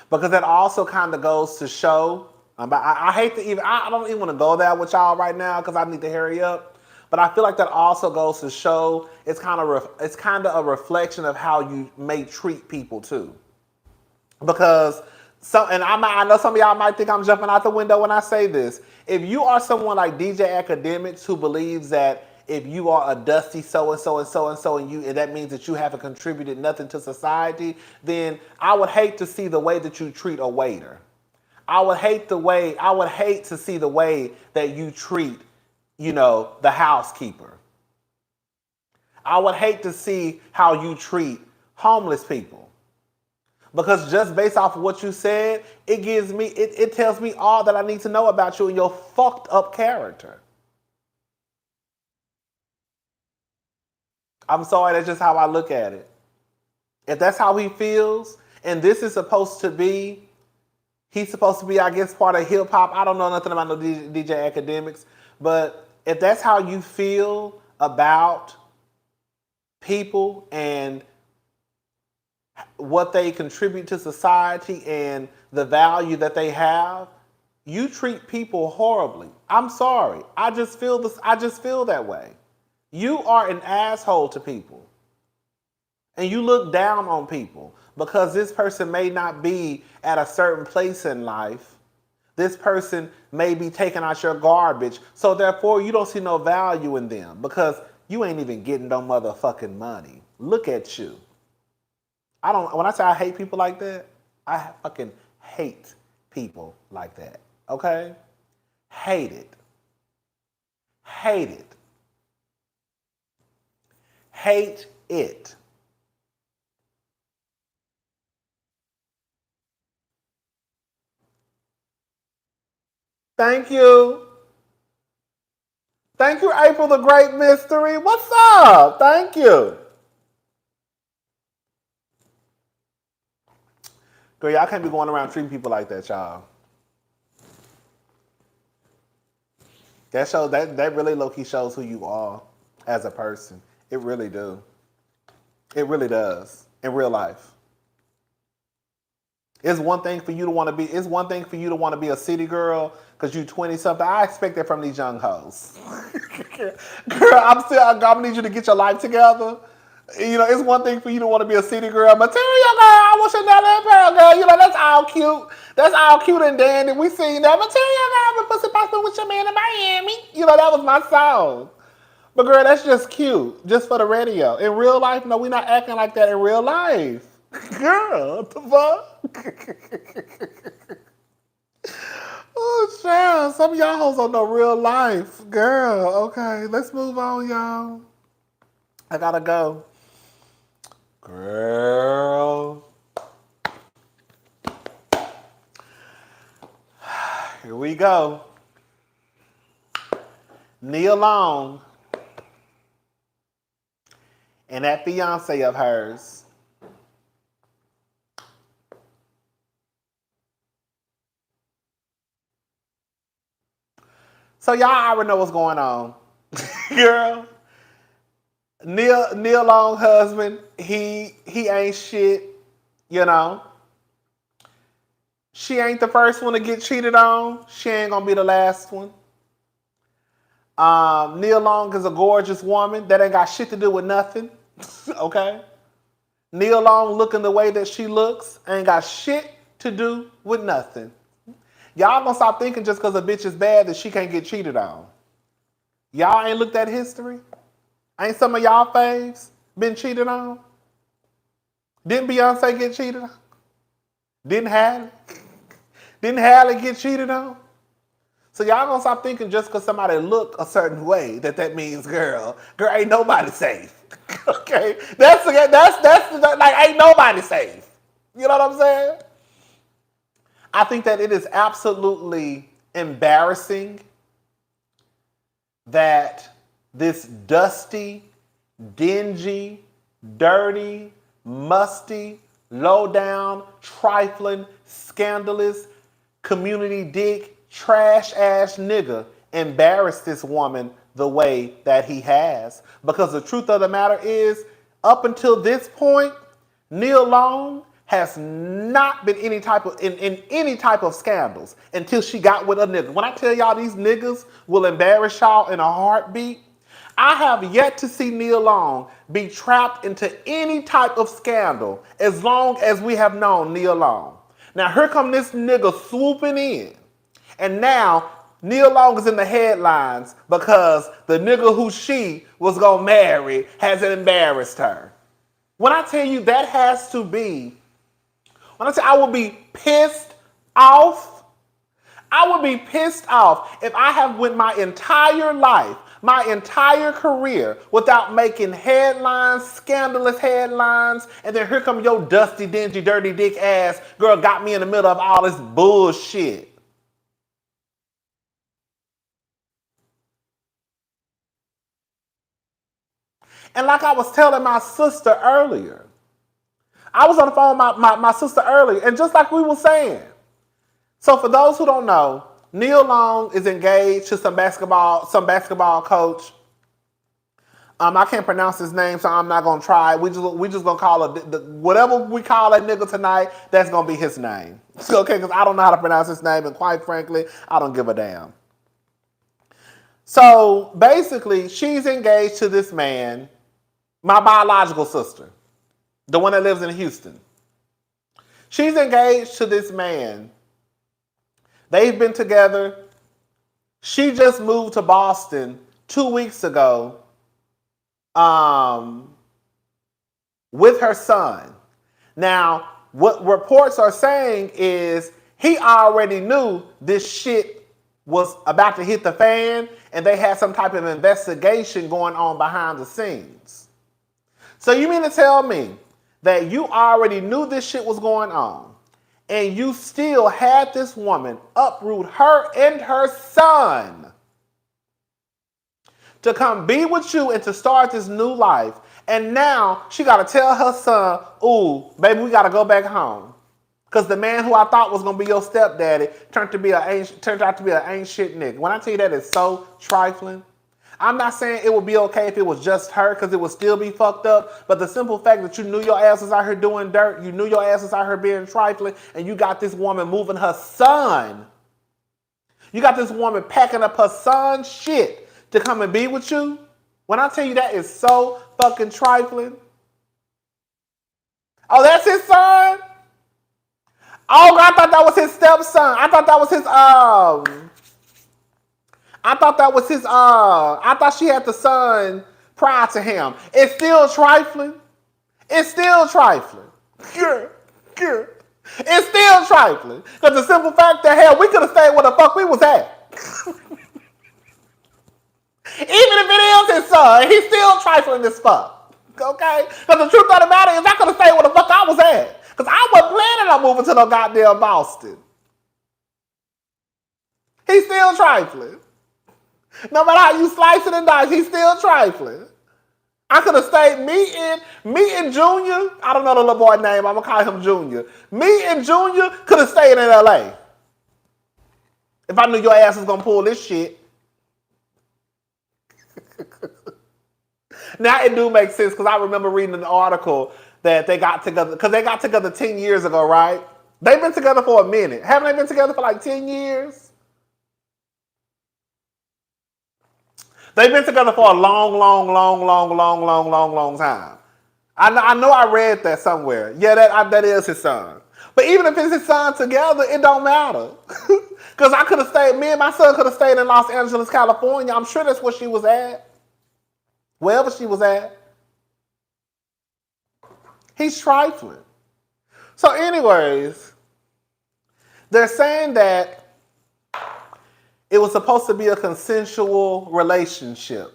Because that also kind of goes to show. I hate to even. I don't even want to go there with y'all right now because I need to hurry up. But I feel like that also goes to show it's kind of a reflection of how you may treat people too. Because I know some of y'all might think I'm jumping out the window when I say this. If you are someone like DJ Academics who believes that if you are a dusty so and so and so and so and that means that you haven't contributed nothing to society, then I would hate to see the way that you treat a waiter. I would hate to see the way that you treat, the housekeeper. I would hate to see how you treat homeless people. Because just based off of what you said, it tells me all that I need to know about you and your fucked up character. I'm sorry, that's just how I look at it. If that's how he feels, and this is supposed to be, he's supposed to be, I guess, part of hip hop. I don't know nothing about no DJ Academics, but if that's how you feel about people and what they contribute to society and the value that they have, you treat people horribly. I'm sorry. I just feel that way. You are an asshole to people. And you look down on people because this person may not be at a certain place in life. This person may be taking out your garbage. So therefore, you don't see no value in them because you ain't even getting no motherfucking money. Look at you. When I say I hate people like that, I fucking hate people like that. Okay? Hate it. Hate it. Hate it. Thank you. Thank you, April the Great Mystery. What's up? Thank you. Girl, y'all can't be going around treating people like that, y'all. That shows that really low key shows who you are as a person. It really do. It really does in real life. It's one thing for you to want to be. It's one thing for you to want to be a city girl because you 20 something. I expect that from these young hoes. Girl, I'm gonna need you to get your life together. You know, it's one thing for you to want to be a city girl, material girl. I want Chanel apparel girl. You know, that's all cute. That's all cute and dandy. We seen that material girl, but pussy popping with your man in Miami. You know, that was my song. But girl, that's just cute, just for the radio. In real life, no, we not acting like that in real life. Girl, what the fuck? Oh, child, some of y'all hoes don't know real life. Girl, okay, let's move on, y'all. I gotta go. Girl. Here we go. Nia Long and that fiance of hers. So y'all already know what's going on. Girl. Neil Long husband, he ain't shit, you know. She ain't the first one to get cheated on. She ain't gonna be the last one. Neil Long is a gorgeous woman that ain't got shit to do with nothing. Okay? Neil Long looking the way that she looks ain't got shit to do with nothing. Y'all gonna stop thinking just because a bitch is bad that she can't get cheated on. Y'all ain't looked at history? Ain't some of y'all faves been cheated on? Didn't Beyonce get cheated on? Didn't Halle? Didn't Halle get cheated on? So y'all gonna stop thinking just because somebody look a certain way that means girl, ain't nobody safe. Okay, that's like ain't nobody safe. You know what I'm saying? I think that it is absolutely embarrassing that this dusty, dingy, dirty, musty, low down, trifling, scandalous, community dick, trash ass nigga embarrassed this woman the way that he has. Because the truth of the matter is, up until this point, Neil Long has not been in any type of scandals until she got with a nigga. When I tell y'all these niggas will embarrass y'all in a heartbeat, I have yet to see Neil Long be trapped into any type of scandal as long as we have known Neil Long. Now here come this nigga swooping in. And now Neil Long is in the headlines because the nigga who she was gonna marry has embarrassed her. When I tell you that has to be, when I say I would be pissed off, I would be pissed off if I have went my entire life, my entire career without making headlines, scandalous headlines, and then here come your dusty, dingy, dirty dick ass girl got me in the middle of all this bullshit. And like I was telling my sister earlier, I was on the phone with my sister earlier, and just like we were saying. So for those who don't know, Neil Long is engaged to some basketball coach. I can't pronounce his name, so I'm not gonna try. We just gonna call it whatever we call that nigga tonight. That's gonna be his name. Okay, because I don't know how to pronounce his name, and quite frankly, I don't give a damn. So basically, she's engaged to this man, my biological sister, the one that lives in Houston. She's engaged to this man. They've been together. She just moved to Boston 2 weeks ago with her son. Now, what reports are saying is he already knew this shit was about to hit the fan and they had some type of investigation going on behind the scenes. So you mean to tell me that you already knew this shit was going on and you still had this woman uproot her and her son to come be with you and to start this new life, and now she got to tell her son, ooh, baby, we got to go back home. Because the man who I thought was gonna be your stepdaddy turned out to be an ain't shit nigga. When I tell you that is so trifling, I'm not saying it would be okay if it was just her, because it would still be fucked up. But the simple fact that you knew your ass was out here doing dirt, you knew your ass was out here being trifling, and you got this woman moving her son. You got this woman packing up her son's shit to come and be with you. When I tell you that is so fucking trifling. Oh, that's his son? Oh, I thought that was his stepson. I thought she had the son prior to him. It's still trifling. It's still trifling. It's still trifling. Because the simple fact that, hell, we could have stayed where the fuck we was at. Even if it is his son, he's still trifling as fuck. Okay? Because the truth of the matter is I could have stayed where the fuck I was at. Because I wasn't planning on moving to no goddamn Boston. He's still trifling. No matter how you slice it and dice, he's still trifling. I could have stayed, me and Junior, I don't know the little boy name, I'm going to call him Junior. Me and Junior could have stayed in LA. If I knew your ass was going to pull this shit. Now it do make sense, because I remember reading an article that they got together, because they got together 10 years ago, right? They've been together for a minute. Haven't they been together for like 10 years? They've been together for a long time. I know I read that somewhere. Yeah, that is his son. But even if it's his son together, it don't matter. Because I could have stayed, me and my son could have stayed in Los Angeles, California. I'm sure that's where she was at. Wherever she was at. He's trifling. So anyways, they're saying that it was supposed to be a consensual relationship.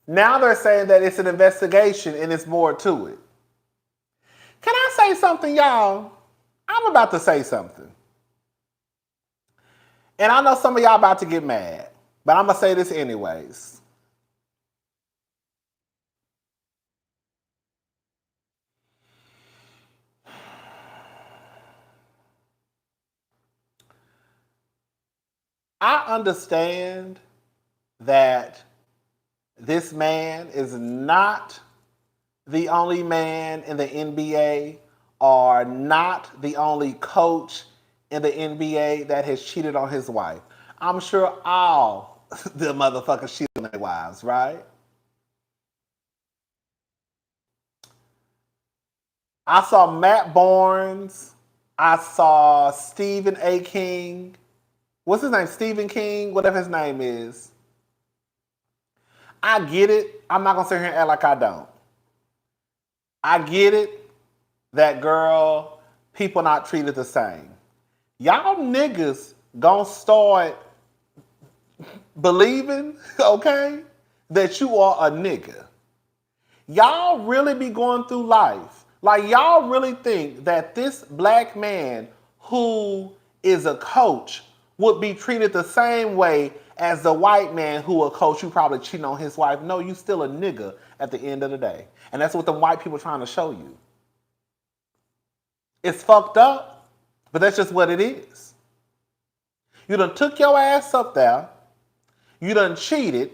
Now they're saying that it's an investigation and it's more to it. Can I say something, y'all? I'm about to say something. And I know some of y'all about to get mad, but I'm going to say this anyways. I understand that this man is not the only man in the NBA or not the only coach in the NBA that has cheated on his wife. I'm sure all the motherfuckers cheat on their wives, right? I saw Matt Barnes. I saw Stephen A. King. What's his name? Stephen King, whatever his name is. I get it. I'm not going to sit here and act like I don't. I get it that, girl, people not treated the same. Y'all niggas gonna start believing, okay, that you are a nigga. Y'all really be going through life. Like, y'all really think that this black man who is a coach would be treated the same way as the white man who a coach who probably cheating on his wife. No, you still a nigga at the end of the day. And that's what the white people trying to show you. It's fucked up, but that's just what it is. You done took your ass up there, you done cheated,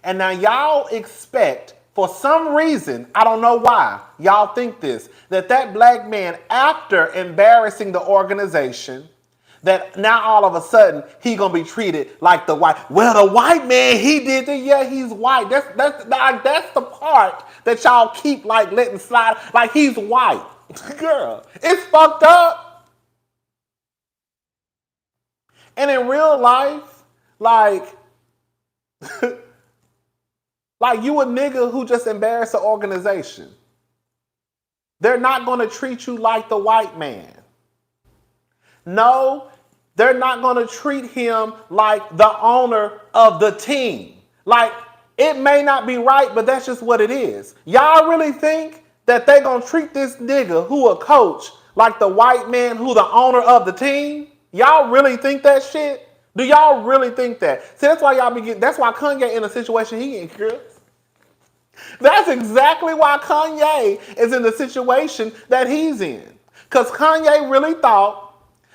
and now y'all expect, for some reason, I don't know why, y'all think this, that black man, after embarrassing the organization, that now all of a sudden he gonna be treated like the white. Well, the white man, he did it. Yeah, he's white. That's the part that y'all keep like letting slide. Like he's white, girl. It's fucked up. And in real life, like you a nigga who just embarrassed the organization. They're not gonna treat you like the white man. No, they're not going to treat him like the owner of the team. Like, it may not be right, but that's just what it is. Y'all really think that they're going to treat this nigga who a coach like the white man who the owner of the team? Y'all really think that shit? Do y'all really think that? See, that's why that's why Kanye in a situation he in, girl. That's exactly why Kanye is in the situation that he's in. Because Kanye really thought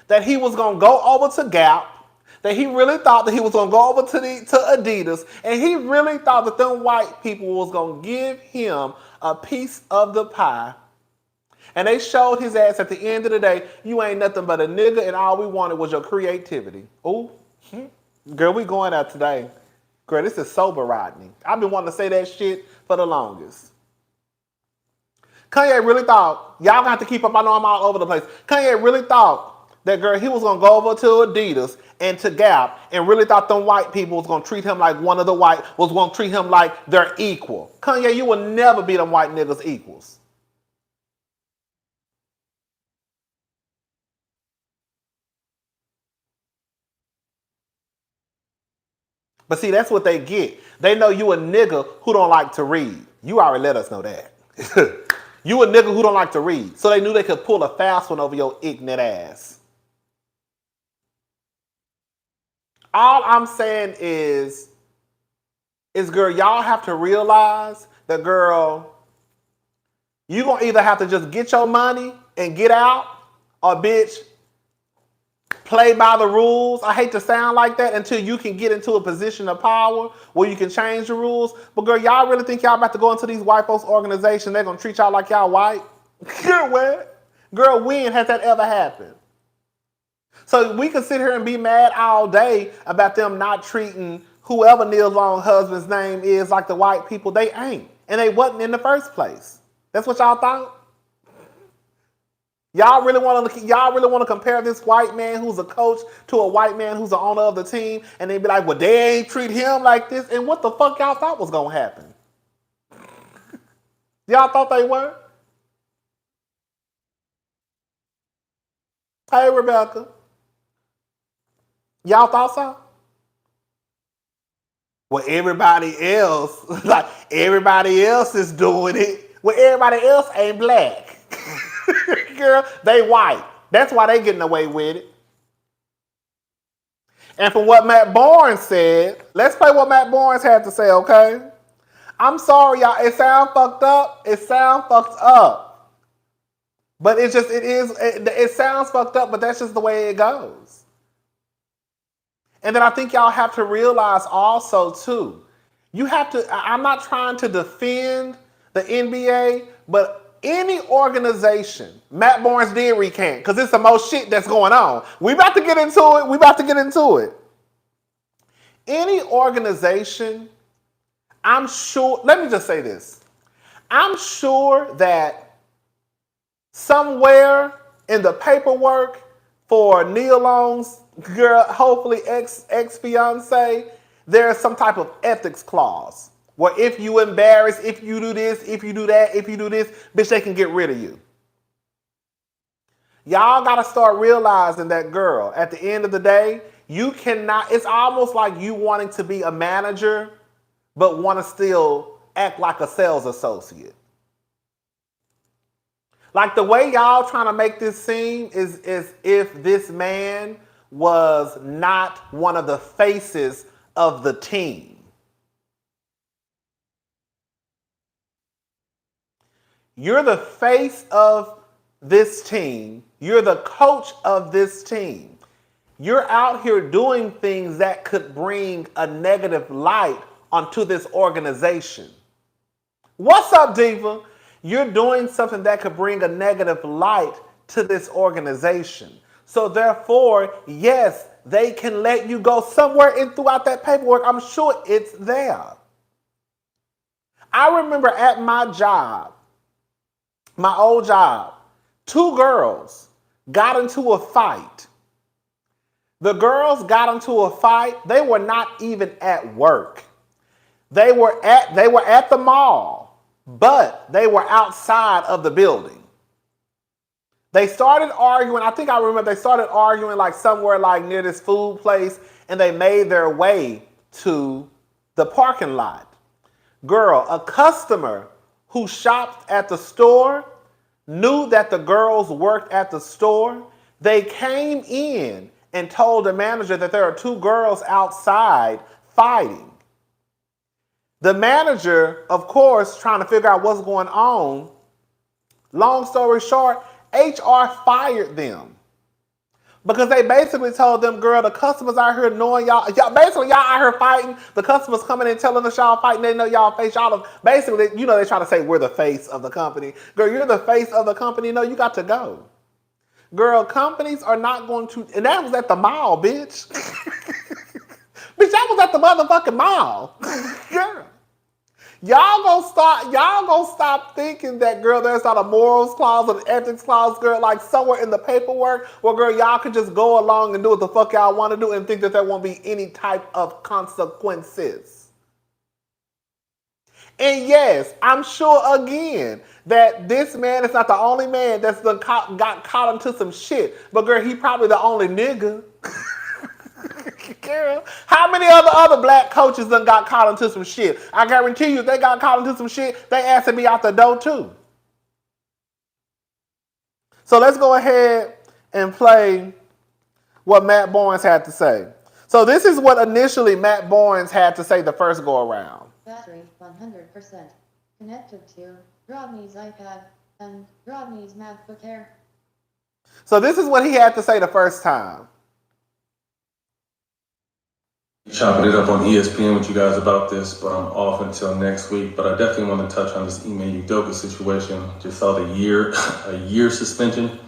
that he was going to go over to Gap, that he really thought that he was going to go over to Adidas, and he really thought that them white people was going to give him a piece of the pie. And they showed his ass at the end of the day, you ain't nothing but a nigga, and all we wanted was your creativity. Ooh, girl, we going out today. Girl, this is sober Rodney. I've been wanting to say that shit for the longest. Kanye really thought, y'all gonna have to keep up, I know I'm all over the place. Kanye really thought that, girl, he was gonna go over to Adidas and to Gap and really thought them white people was gonna treat him like one of the white, was gonna treat him like they're equal. Kanye, you will never be them white niggas equals. But see, that's what they get. They know you a nigga who don't like to read. You already let us know that. You a nigga who don't like to read. So they knew they could pull a fast one over your ignorant ass. All I'm saying is girl, y'all have to realize that, girl, you gonna either have to just get your money and get out, or bitch, play by the rules. I hate to sound like that, until you can get into a position of power where you can change the rules. But girl, y'all really think y'all about to go into these white folks organizations, they're gonna treat y'all like y'all white? Girl, what? Girl, when has that ever happened? So we can sit here and be mad all day about them not treating whoever Neil Long's husband's name is like the white people. They ain't. And they wasn't in the first place. That's what y'all thought? Y'all really want to compare this white man who's a coach to a white man who's the owner of the team, and they be like, well, they ain't treat him like this. And what the fuck y'all thought was gonna happen? Y'all thought they were? Hey, Rebecca. Y'all thought so? Well, everybody else, like everybody else is doing it. Well, everybody else ain't black. Girl, they white. That's why they getting away with it. And from what Matt Barnes said, let's play what Matt Barnes had to say, okay? I'm sorry, y'all. It sounds fucked up. It sounds fucked up. But it sounds fucked up, but that's just the way it goes. And then I think y'all have to realize also, too, I'm not trying to defend the NBA, but any organization, Matt Barnes did recant, because it's the most shit that's going on. We about to get into it. Any organization, I'm sure, let me just say this. I'm sure that somewhere in the paperwork for Neil Long's girl, hopefully ex-fiance, there's some type of ethics clause. Where if you embarrass, if you do this, if you do that, if you do this, bitch, they can get rid of you. Y'all got to start realizing that, girl, at the end of the day, you cannot, it's almost like you wanting to be a manager, but want to still act like a sales associate. Like the way y'all trying to make this seem is if this man was not one of the faces of the team. You're the face of this team. You're the coach of this team. You're out here doing things that could bring a negative light onto this organization. What's up, Diva? You're doing something that could bring a negative light to this organization. So therefore, yes, they can let you go somewhere in throughout that paperwork. I'm sure it's there. I remember at my job, my old job, 2 girls got into a fight. The girls got into a fight. They were not even at work. They were at the mall, but they were outside of the building. They started arguing. I think I remember they started arguing like somewhere like near this food place, and they made their way to the parking lot. Girl, a customer who shopped at the store knew that the girls worked at the store. They came in and told the manager that there are 2 girls outside fighting. The manager, of course, trying to figure out what's going on. Long story short, HR fired them. Because they basically told them, girl, the customers out here knowing y'all basically y'all out here fighting. The customers coming in telling us y'all fighting. They know y'all face y'all. Basically, they try to say we're the face of the company. Girl, you're the face of the company. No, you got to go. Girl, companies are not going to, and that was at the mall, bitch. Bitch, that was at the motherfucking mall. Girl. Y'all gonna stop thinking that, girl, there's not a morals clause or an ethics clause, girl, like somewhere in the paperwork where, girl, y'all can just go along and do what the fuck y'all want to do and think that there won't be any type of consequences. And yes, I'm sure again that this man is not the only man that's got caught into some shit, but girl, he probably the only nigga. Girl, how many other black coaches done got caught into some shit? I guarantee you, if they got caught into some shit, they asked to be out the door too. So let's go ahead and play what Matt Barnes had to say. So this is what initially Matt Barnes had to say the first go around. Battery 100%. Connected to Rodney's iPad and Rodney's MacBook Air. So this is what he had to say the first time. Chopping it up on ESPN with you guys about this, but I'm off until next week. But I definitely want to touch on this Ime Udoka situation. Just saw a year suspension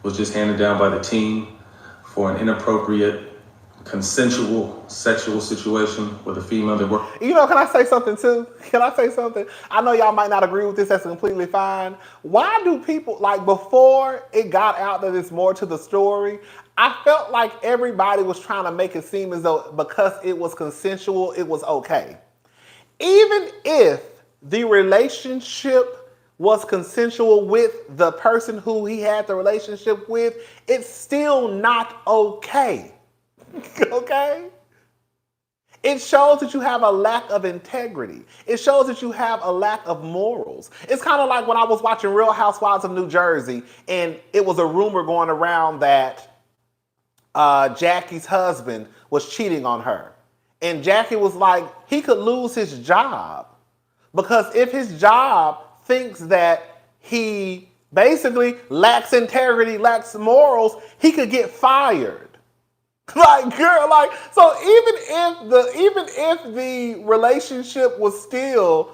was just handed down by the team for an inappropriate, consensual sexual situation with a female that worked. Can I say something too? Can I say something? I know y'all might not agree with this. That's completely fine. Why do people, like, before it got out that there's more to the story, I felt like everybody was trying to make it seem as though because it was consensual, it was okay. Even if the relationship was consensual with the person who he had the relationship with, it's still not okay. Okay? It shows that you have a lack of integrity. It shows that you have a lack of morals. It's kind of like when I was watching Real Housewives of New Jersey, and it was a rumor going around that Jackie's husband was cheating on her. And Jackie was like, he could lose his job. Because if his job thinks that he basically lacks integrity, lacks morals, he could get fired. Like, girl, like, so even if the relationship was still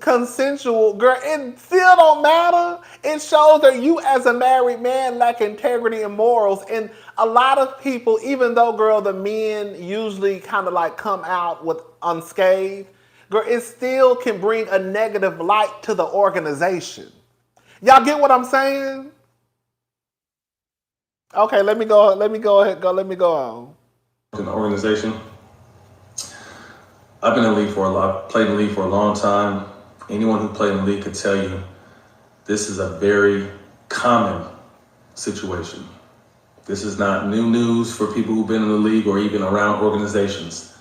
consensual, girl, it still don't matter. It shows that you as a married man lack integrity and morals. And a lot of people, even though, girl, the men usually kind of like come out with unscathed, girl, it still can bring a negative light to the organization. Y'all get what I'm saying? Okay, let me go on. In the organization, I've been in the league played in the league for a long time. Anyone who played in the league could tell you this is a very common situation. This is not new news for people who've been in the league or even around organizations.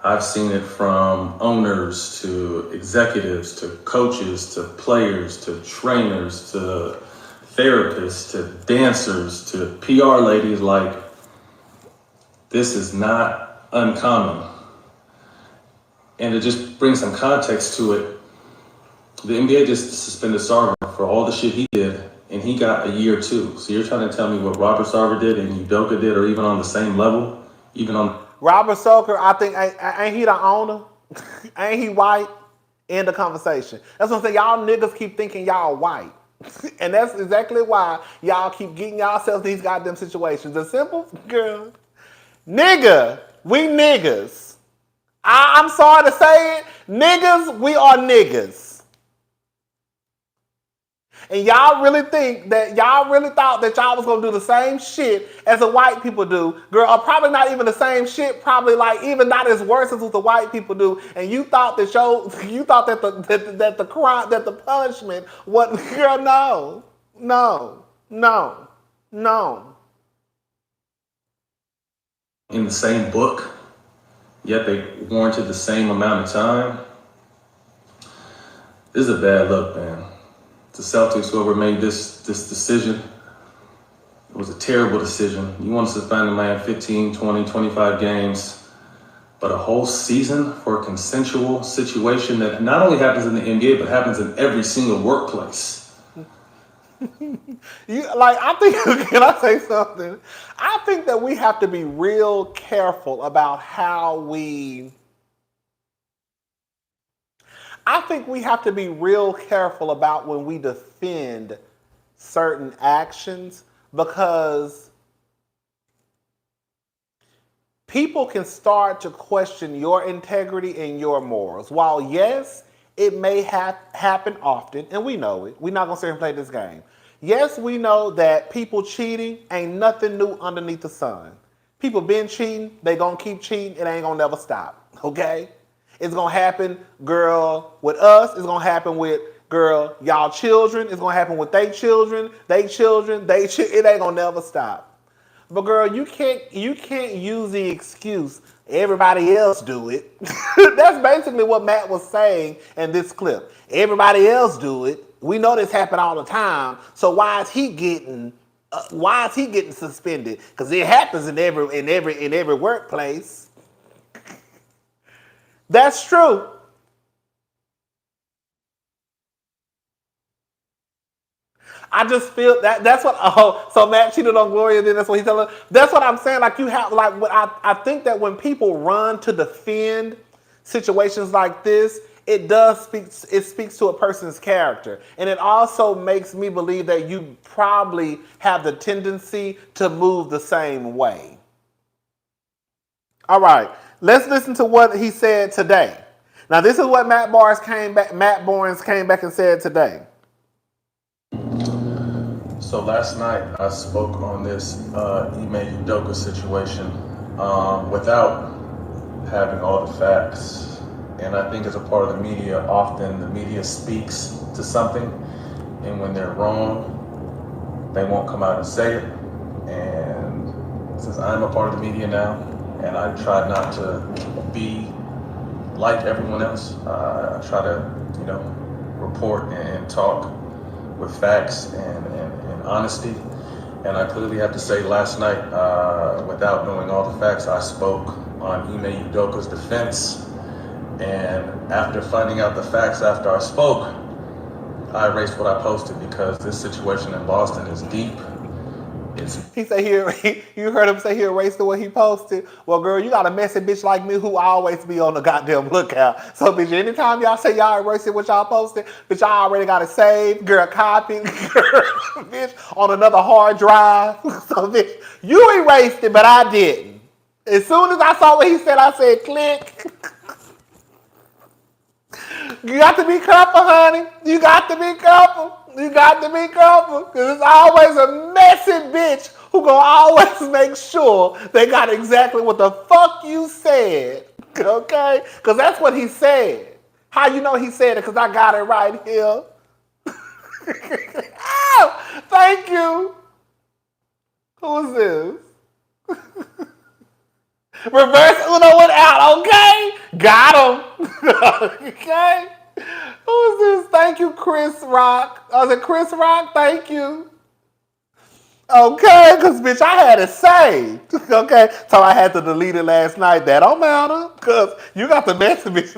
I've seen it from owners to executives to coaches to players to trainers to therapists to dancers to PR ladies. Like, this is not uncommon. And to just bring some context to it, the NBA just suspended Sarver for all the shit he did, and he got a year too. So you're trying to tell me what Robert Sarver did and Udoka did are even on the same level? Even on Robert Sarver, I think, ain't he the owner? Ain't he white? End of conversation. That's what I'm saying. Y'all niggas keep thinking y'all white. And that's exactly why y'all keep getting yourselves these goddamn situations. The simple, girl, nigga, we niggas. I'm sorry to say it, niggas, we are niggas. And y'all really thought that y'all was gonna do the same shit as the white people do, girl, or probably not even the same shit, probably like even not as worse as what the white people do. And you thought that the crime, that the punishment, what, girl, no. in the same book, yet they warranted the same amount of time. This is a bad look, man. The Celtics, whoever made this decision, it was a terrible decision. You want to suspend a man 15, 20, 25 games, but a whole season for a consensual situation that not only happens in the NBA, but happens in every single workplace. I think, can I say something? I think that we have to be real careful about how we. I think we have to be real careful about when we defend certain actions because people can start to question your integrity and your morals. While yes, it may happen often, and we know it. We're not gonna sit here and play this game. Yes, we know that people cheating ain't nothing new underneath the sun. People been cheating, they gonna keep cheating, it ain't gonna never stop. Okay? It's gonna happen, girl, with us, it's gonna happen with girl, y'all children, it's gonna happen with they children, it ain't gonna never stop. But girl, you can't use the excuse everybody else do it. That's basically what Matt was saying in this clip. Everybody else do it. We know this happen all the time. So why is he getting suspended? Because it happens in every workplace. That's true. I just feel that's what. Oh, so Matt cheated on Gloria. Then that's what he's telling. That's what I'm saying. Like you have, like I think that when people run to defend situations like this, it does speak. It speaks to a person's character, and it also makes me believe that you probably have the tendency to move the same way. All right, let's listen to what he said today. Now, this is what Matt Barnes came back and said today. So last night I spoke on this Ime Udoka situation without having all the facts. And I think as a part of the media, often the media speaks to something, and when they're wrong, they won't come out and say it. And since I'm a part of the media now, and I try not to be like everyone else, I try to, report and talk with facts and honesty. And I clearly have to say last night, without knowing all the facts, I spoke on Ime Udoka's defense. And after finding out the facts after I spoke, I erased what I posted because this situation in Boston is deep. He said you heard him say he erased what he posted. Well, girl, you got a messy bitch like me who always be on the goddamn lookout. So, bitch, anytime y'all say y'all erased what y'all posted, bitch, I already got it saved. Girl, copied. Girl, bitch, on another hard drive. So, bitch, you erased it, but I didn't. As soon as I saw what he said, I said, click. You got to be careful, honey. You got to be careful. You got to be careful. Because it's always a messy bitch who gonna always make sure they got exactly what the fuck you said. Okay? Because that's what he said. How you know he said it? Because I got it right here. Oh, thank you. Who is this? Reverse Uno went out, okay? Got him. Okay? Who is this? Thank you, Chris Rock. Was it Chris Rock? Thank you. Okay, because, bitch, I had it saved. Okay? So I had to delete it last night. That don't matter. Because you got the messages.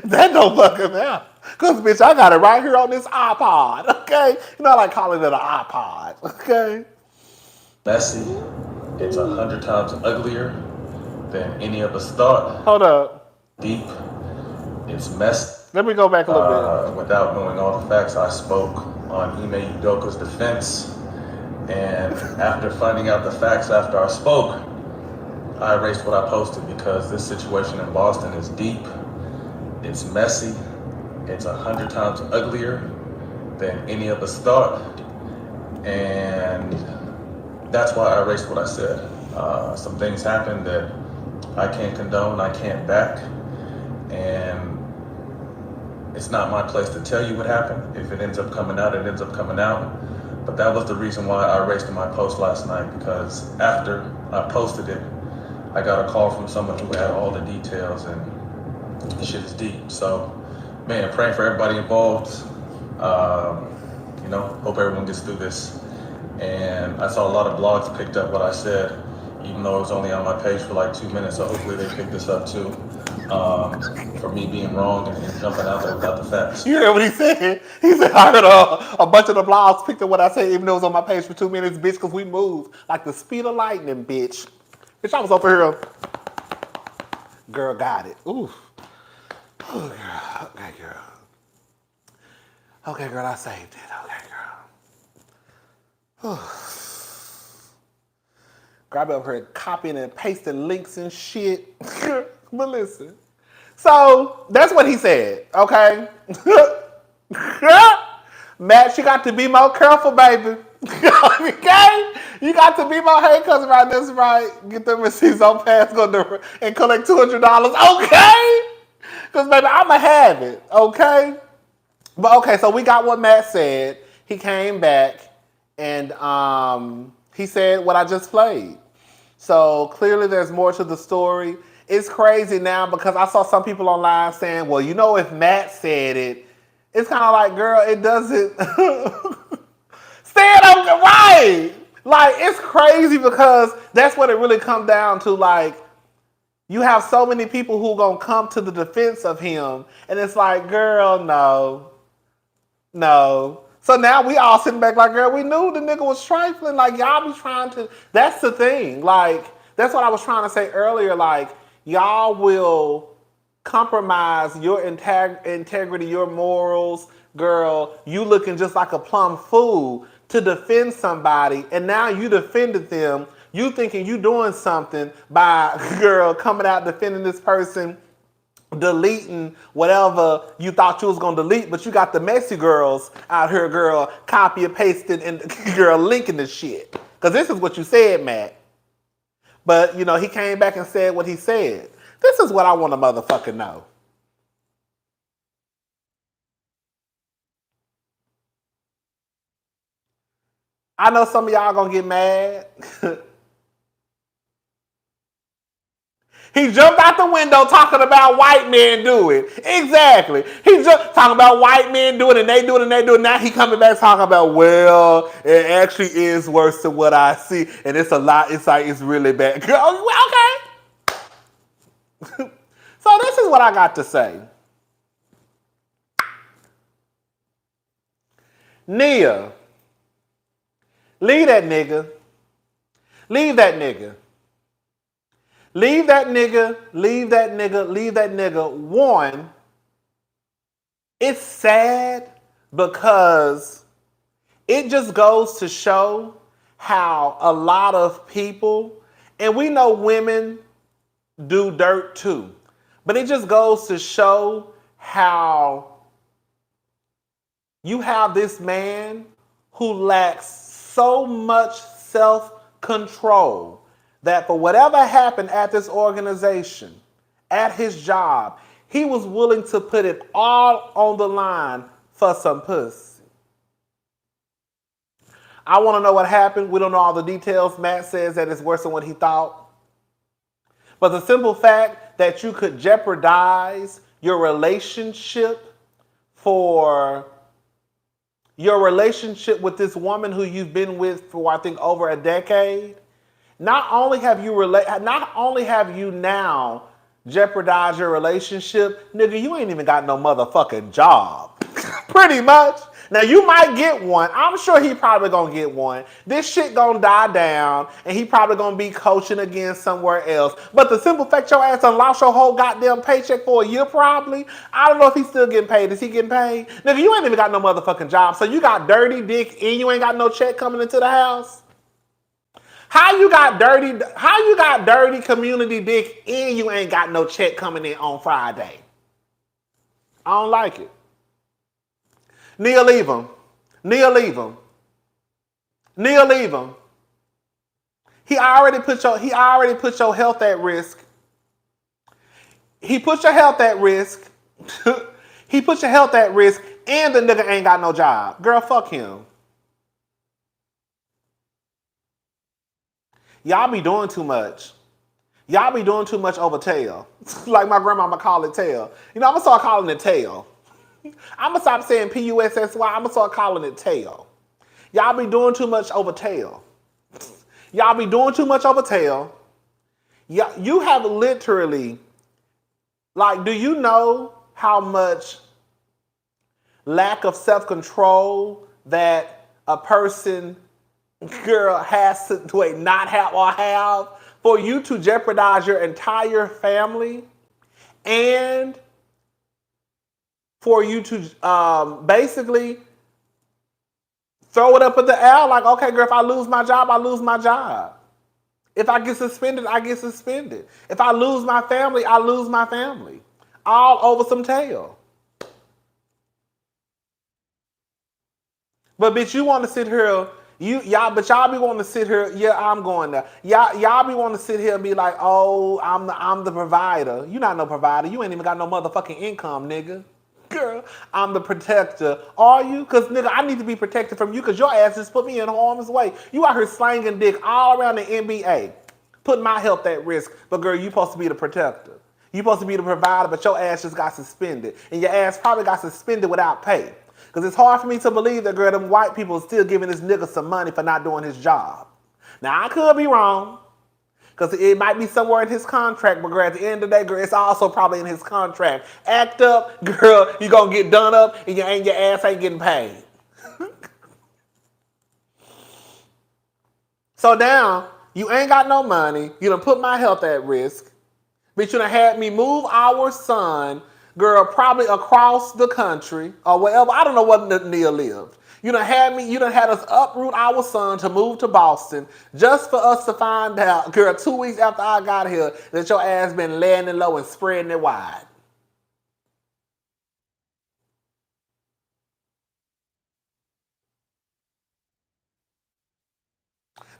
That don't fucking matter. Because, bitch, I got it right here on this iPod. Okay? You know, I like calling it an iPod. Okay? Messy. It's 100 times uglier than any of us thought. Hold up. Deep. It's messy. Let me go back a little bit. Without knowing all the facts, I spoke on Ime Udoka's defense. And after finding out the facts after I spoke, I erased what I posted because this situation in Boston is deep. It's messy. It's 100 times uglier than any of us thought. And that's why I erased what I said. Some things happened that I can't condone, I can't back. And it's not my place to tell you what happened. If it ends up coming out, it ends up coming out. But that was the reason why I erased my post last night, because after I posted it, I got a call from someone who had all the details, and the shit is deep. So, man, praying for everybody involved. Hope everyone gets through this. And I saw a lot of blogs picked up what I said, even though it was only on my page for like 2 minutes, so hopefully they pick this up too. for me being wrong and jumping out there without the facts. You heard what he said? He said, I heard a bunch of the blogs picked up what I said, even though it was on my page for 2 minutes, bitch, because we moved like the speed of lightning, bitch. Bitch, I was over here. Girl got it. Ooh. Oh, girl. Okay, girl. Okay, girl, I saved it. Okay, girl. Grab up here copying and pasting links and shit. But listen. So, that's what he said, okay? Matt, you got to be more careful, baby. Okay? You got to be more, hey, cousin, right, that's right. Get them receipts on pass, go to, and collect $200, okay? Because, baby, I'ma have it, okay? But, okay, so we got what Matt said. He came back, and he said what I just played. So, clearly there's more to the story. It's crazy now because I saw some people online saying, well, you know, if Matt said it, it's kind of like, girl, it doesn't. Say it on the right. Like, it's crazy because that's what it really comes down to. Like, you have so many people who going to come to the defense of him. And it's like, girl, no. No. So now we all sitting back like, girl, we knew the nigga was trifling. Like, y'all be trying to. That's the thing. Like, that's what I was trying to say earlier. Like, y'all will compromise your integrity, your morals, girl. You looking just like a plum fool to defend somebody, and now you defended them. You thinking you doing something by, girl, coming out defending this person, deleting whatever you thought you was gonna delete, but you got the messy girls out here, girl, copy and pasting and girl linking the shit. Because this is what you said, Matt. But, you know, he came back and said what he said. This is what I want to motherfucking know. I know some of y'all gonna get mad. He jumped out the window talking about white men do it. Exactly. He jumped talking about white men do it and they do it and they do it. Now he coming back talking about, well, it actually is worse than what I see. And it's a lot. It's like, it's really bad. Okay. So this is what I got to say. Nia, leave that nigga. Leave that nigga. Leave that nigga. Leave that nigga. Leave that nigga. One, it's sad because it just goes to show how a lot of people, and we know women do dirt too, but it just goes to show how you have this man who lacks so much self-control that for whatever happened at this organization, at his job, he was willing to put it all on the line for some pussy. I want to know what happened. We don't know all the details. Matt says that it's worse than what he thought. But the simple fact that you could jeopardize your relationship with this woman who you've been with for, I think, over a decade. Not only have you now jeopardized your relationship, nigga, you ain't even got no motherfucking job. Pretty much. Now you might get one. I'm sure he probably gonna get one. This shit gonna die down and he probably gonna be coaching again somewhere else. But the simple fact your ass done lost your whole goddamn paycheck for a year probably. I don't know if he's still getting paid. Is he getting paid? Nigga, you ain't even got no motherfucking job. So you got dirty dick and you ain't got no check coming into the house? How you got dirty community dick and you ain't got no check coming in on Friday? I don't like it. Nia, leave him. Nia, leave him. Nia, leave him. He already put your health at risk. He put your health at risk. He put your health at risk and the nigga ain't got no job. Girl, fuck him. Y'all be doing too much. Y'all be doing too much over tail. Like my grandmama call it tail. You know, I'm gonna start calling it tail. I'm gonna stop saying P-U-S-S-Y. I'm gonna start calling it tail. Y'all be doing too much over tail. Y'all be doing too much over tail. You have literally Like, do you know how much lack of self-control that a person, girl, has to not have or have for you to jeopardize your entire family and for you to basically throw it up in the air like, okay, girl, if I lose my job, I lose my job. If I get suspended, I get suspended. If I lose my family, I lose my family. All over some tail. But bitch, you want to sit here, y'all be wanting to sit here, yeah, I'm going there. Y'all be wanting to sit here and be like, oh, I'm the provider. You not no provider. You ain't even got no motherfucking income, nigga. Girl, I'm the protector. Are you? Because, nigga, I need to be protected from you because your ass just put me in harm's way. You out here slanging dick all around the NBA, putting my health at risk. But, girl, you supposed to be the protector. You supposed to be the provider, but your ass just got suspended. And your ass probably got suspended without pay. Because it's hard for me to believe that, girl, them white people are still giving this nigga some money for not doing his job. Now, I could be wrong. Because it might be somewhere in his contract, but girl, at the end of the day, girl, it's also probably in his contract. Act up, girl, you gonna get done up, and your ass ain't getting paid. So now, you ain't got no money. You done put my health at risk. Bitch, you done had me move our son, girl, probably across the country, or wherever. I don't know what Neil lived. You done had us uproot our son to move to Boston just for us to find out, girl, 2 weeks after I got here, that your ass been laying it low and spreading it wide.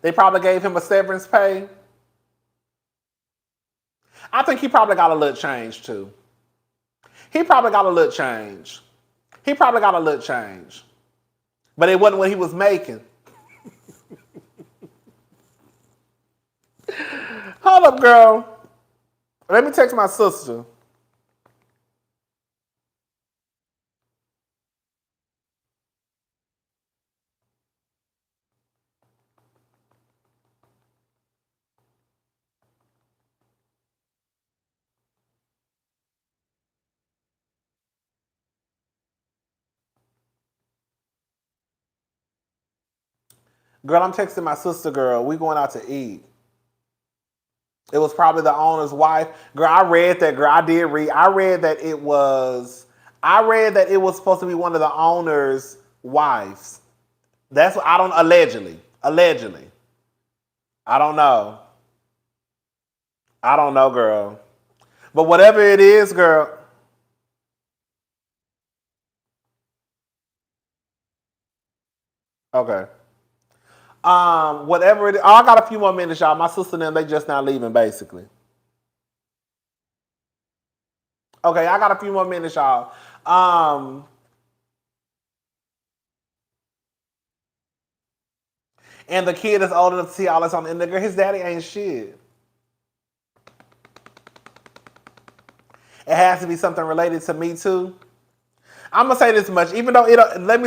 They probably gave him a severance pay. I think he probably got a little change too. He probably got a little change. But it wasn't what he was making. Hold up, girl. Let me text my sister. Girl, I'm texting my sister, girl. We going out to eat. It was probably the owner's wife. Girl, I read that. Girl, I did read. I read that it was supposed to be one of the owner's wives. That's what allegedly. I don't know. Girl. But whatever it is, girl. Okay. Whatever it is. Oh, I got a few more minutes, y'all. My sister and them, they just not leaving, basically. Okay, I got a few more minutes, y'all. And the kid is old enough to see all this on the internet. His daddy ain't shit. It has to be something related to Me Too. I'm gonna say this much, even though let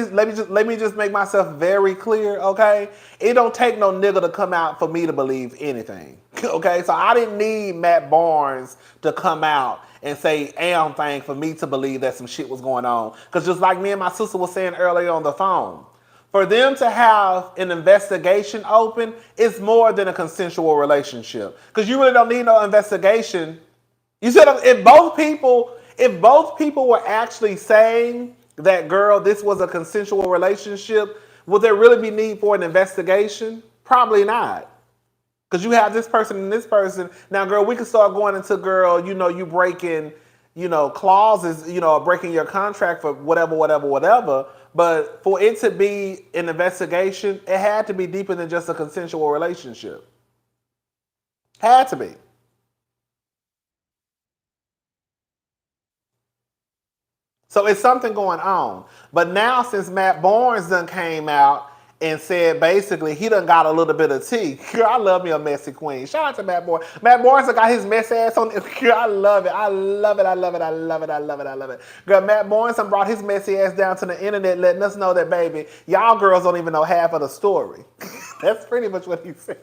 me just make myself very clear, okay? It don't take no nigga to come out for me to believe anything, okay? So I didn't need Matt Barnes to come out and say damn thing for me to believe that some shit was going on. Because just like me and my sister was saying earlier on the phone, for them to have an investigation open, it's more than a consensual relationship. Because you really don't need no investigation. You said if both people were actually saying that, girl, this was a consensual relationship, would there really be need for an investigation? Probably not. Because you have this person and this person. Now, girl, we can start going into, girl, you breaking, clauses, breaking your contract for whatever. But for it to be an investigation, it had to be deeper than just a consensual relationship. Had to be. So it's something going on. But now since Matt Barnes done came out and said basically he done got a little bit of tea. Girl, I love me a messy queen. Shout out to Matt Barnes. Matt Barnes done got his messy ass on. Girl, I love it. Girl, Matt Barnes done brought his messy ass down to the internet letting us know that, baby, y'all girls don't even know half of the story. That's pretty much what he said.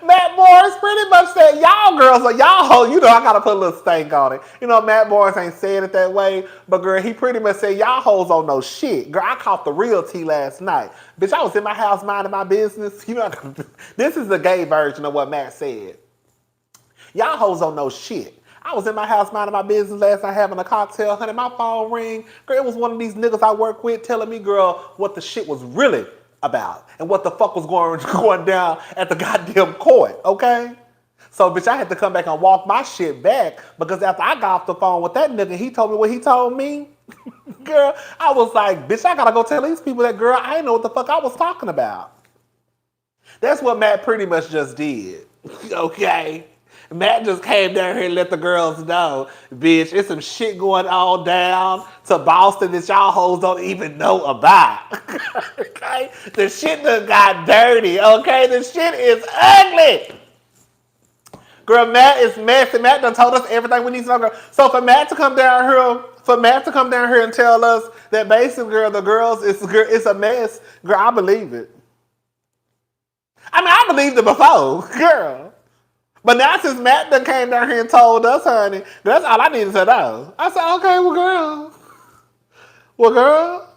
Matt Barnes pretty much said, y'all girls, like y'all, you know, I gotta put a little stank on it. You know, Matt Barnes ain't saying it that way, but girl, he pretty much said y'all hoes don't know shit. Girl, I caught the real tea last night. Bitch, I was in my house minding my business. You know, this is the gay version of what Matt said. Y'all hoes don't know shit. I was in my house minding my business last night having a cocktail, honey. My phone ring. Girl, it was one of these niggas I work with telling me, girl, what the shit was really about and what the fuck was going down at the goddamn court, okay? So, bitch, I had to come back and walk my shit back because after I got off the phone with that nigga, he told me what he told me. Girl, I was like, bitch, I gotta go tell these people that, girl, I didn't know what the fuck I was talking about. That's what Matt pretty much just did, okay? Matt just came down here and let the girls know, bitch, it's some shit going on down to Boston that y'all hoes don't even know about. Okay? The shit done got dirty, okay? The shit is ugly. Girl, Matt is messy. Matt done told us everything we need to know, girl. So for Matt to come down here, and tell us that basically, girl, the girls, it's a mess, girl, I believe it. I mean, I believed it before, girl. But now since Matt done came down here and told us, honey, that's all I needed to know. I said, okay, well, girl. Well, girl.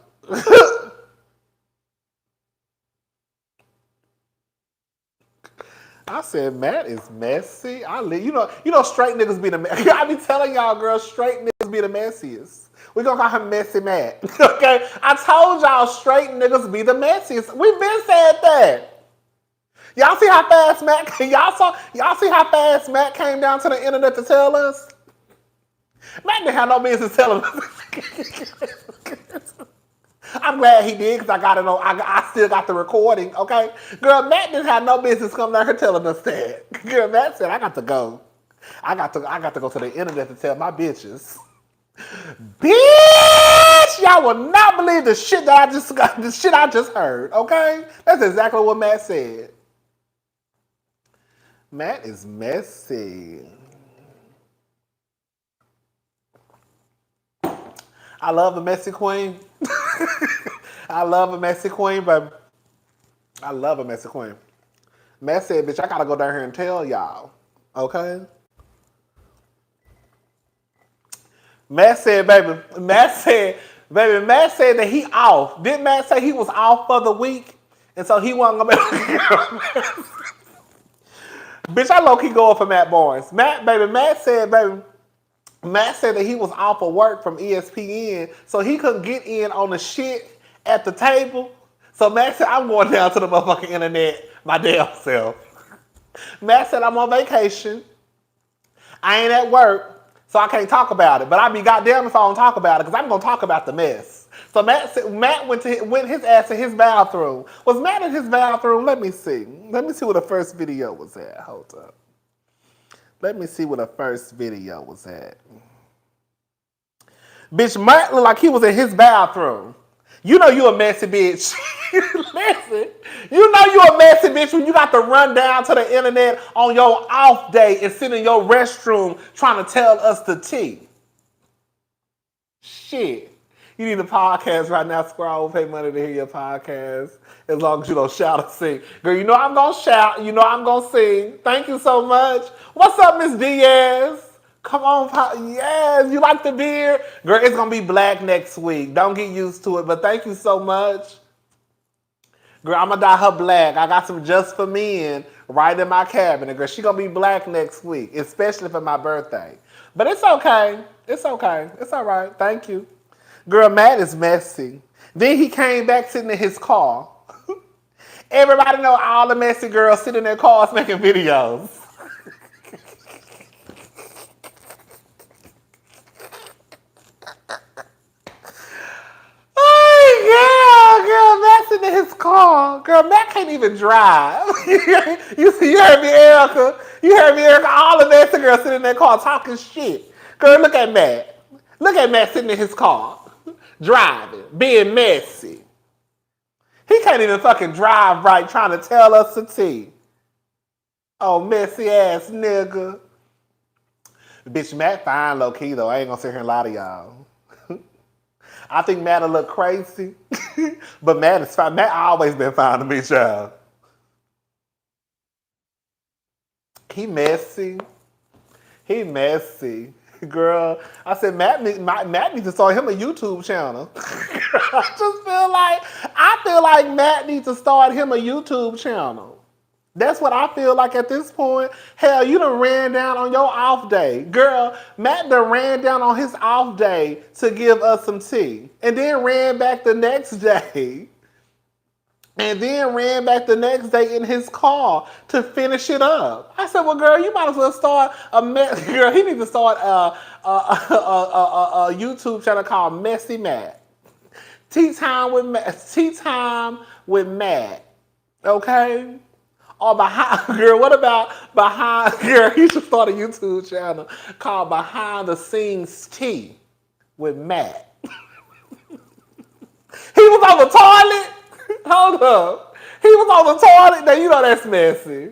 I said, Matt is messy. You know, straight niggas be the messiest. I be telling y'all, girl, straight niggas be the messiest. We gonna call him Messy Matt. Okay? I told y'all straight niggas be the messiest. We been said that. Y'all see how fast Matt see how fast Matt came down to the internet to tell us? Matt didn't have no business telling us. I'm glad he did because I still got the recording, okay? Girl, Matt didn't have no business coming down here telling us that. Girl, Matt said, I got to go. I got to go to the internet to tell my bitches. Bitch! Y'all will not believe the shit I just heard, okay? That's exactly what Matt said. Matt is messy. I love a messy queen. I love a messy queen, baby. I love a messy queen. Matt said, bitch, I gotta go down here and tell y'all. Okay? Matt said that he off. Didn't Matt say he was off for the week? And so he wasn't gonna be Bitch, I low-key going for Matt Barnes. Matt said that he was off of work from ESPN, so he couldn't get in on the shit at the table. So Matt said, I'm going down to the motherfucking internet my damn self. Matt said, I'm on vacation. I ain't at work, so I can't talk about it. But I'd be goddamn if I don't talk about it, because I'm going to talk about the mess. So Matt went his ass to his bathroom. Was Matt in his bathroom? Let me see. Let me see where the first video was at. Hold up. Let me see where the first video was at. Bitch, Matt looked like he was in his bathroom. You know you a messy bitch. Listen, you know you a messy bitch when you got to run down to the internet on your off day and sit in your restroom trying to tell us the tea. Shit. You need a podcast right now. Scroll, pay money to hear your podcast. As long as you don't shout or sing. Girl, you know I'm going to shout. You know I'm going to sing. Thank you so much. What's up, Miss Diaz? Come on, yes, you like the beard? Girl, it's going to be black next week. Don't get used to it, but thank you so much. Girl, I'm going to dye her black. I got some Just For Men right in my cabinet. Girl, she going to be black next week, especially for my birthday. But it's okay. It's okay. It's all right. Thank you. Girl, Matt is messy. Then he came back sitting in his car. Everybody know all the messy girls sitting in their cars making videos. Girl, Matt's in his car. Girl, Matt can't even drive. You heard me, Erica. You heard me, Erica. All the messy girls sitting in their car talking shit. Girl, look at Matt. Look at Matt sitting in his car. Driving. Being messy. He can't even fucking drive right trying to tell us the tea. Oh, messy ass nigga. Bitch, Matt fine low key though. I ain't gonna sit here and lie to y'all. I think Matt'll look crazy. But Matt is fine. Matt always been fine to me, child. He messy. He messy. Girl, I said Matt needs to start him a YouTube channel. I feel like Matt needs to start him a YouTube channel. That's what I feel like at this point. Hell, you done ran down on your off day. Girl, Matt done ran down on his off day to give us some tea. And then ran back the next day. And then ran back the next day in his car to finish it up. I said, well, girl, you might as well start girl, he needs to start a YouTube channel called Messy Matt. Tea time with Matt. Okay? Or behind, girl, what about behind, girl, he should start a YouTube channel called Behind the Scenes Tea with Matt. He was on the toilet. Hold up. He was on the toilet. Now, you know that's messy.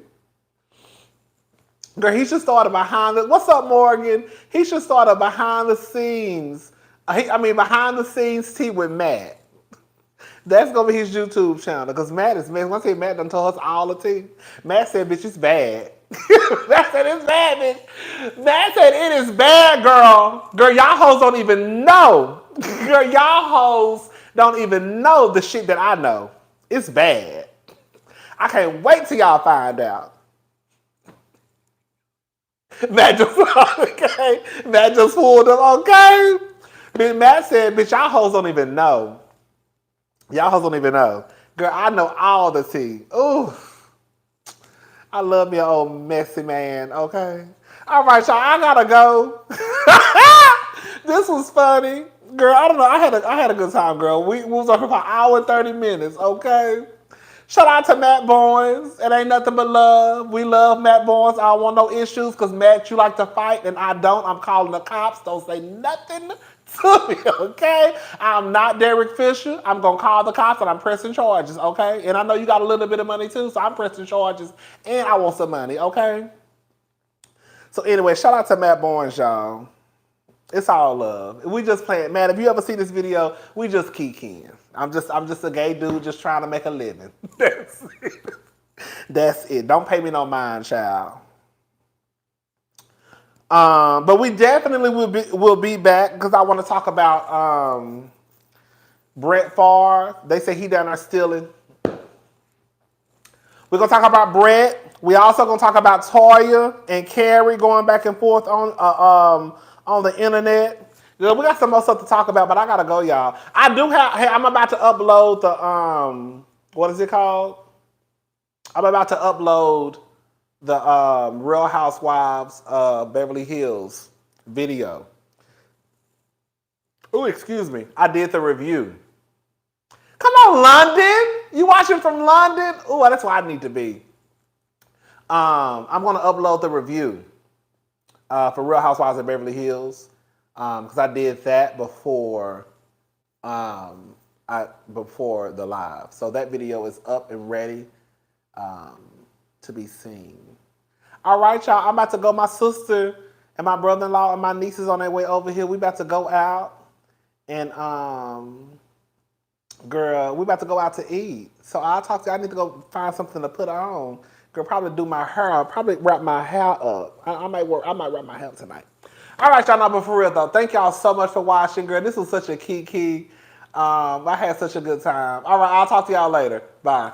Girl, he should start a behind the... What's up, Morgan? He should start a behind the scenes... behind the scenes tea with Matt. That's going to be his YouTube channel. Because Matt is messy. Once Matt done told us all the tea. Matt said, bitch, it's bad. Matt said, it's bad, bitch. Matt said, it is bad, girl. Girl, y'all hoes don't even know. Girl, y'all hoes don't even know the shit that I know. It's bad. I can't wait till y'all find out. Matt just pulled up, okay? Matt said, bitch, y'all hoes don't even know. Y'all hoes don't even know. Girl, I know all the tea. Ooh. I love me an old messy man, okay? All right, y'all, I gotta go. This was funny. Girl, I don't know. I had a good time, girl. We was on for an hour and 30 minutes, okay? Shout out to Matt Barnes. It ain't nothing but love. We love Matt Barnes. I don't want no issues because, Matt, you like to fight and I don't. I'm calling the cops. Don't say nothing to me, okay? I'm not Derek Fisher. I'm going to call the cops and I'm pressing charges, okay? And I know you got a little bit of money too, so I'm pressing charges and I want some money, okay? So anyway, shout out to Matt Barnes, y'all. It's all love. We just playing. Man, if you ever see this video, we just kikiing. I'm just a gay dude just trying to make a living. That's it. That's it. Don't pay me no mind, child. But we definitely will be back because I want to talk about Brett Favre. They say he down there stealing. We're gonna talk about Brett. We also gonna talk about Toya and Carrie going back and forth on the internet. We got some more stuff to talk about, but I gotta go, y'all. I'm about to upload the what is it called? I'm about to upload the Real Housewives Beverly Hills video. Oh, excuse me. I did the review. Come on, London. You watching from London? Oh, that's where I need to be. I'm gonna upload the review for Real Housewives of Beverly Hills. Because I did that before the live. So that video is up and ready to be seen. All right, y'all. I'm about to go. My sister and my brother-in-law and my nieces on their way over here. We about to go out. And, girl, we about to go out to eat. So I'll talk to you. I need to go find something to put on. Girl, probably do my hair. I'll probably wrap my hair up. I might wrap my hair tonight. All right, y'all know, but for real, though, thank y'all so much for watching, girl. This was such a kiki. I had such a good time. All right, I'll talk to y'all later. Bye.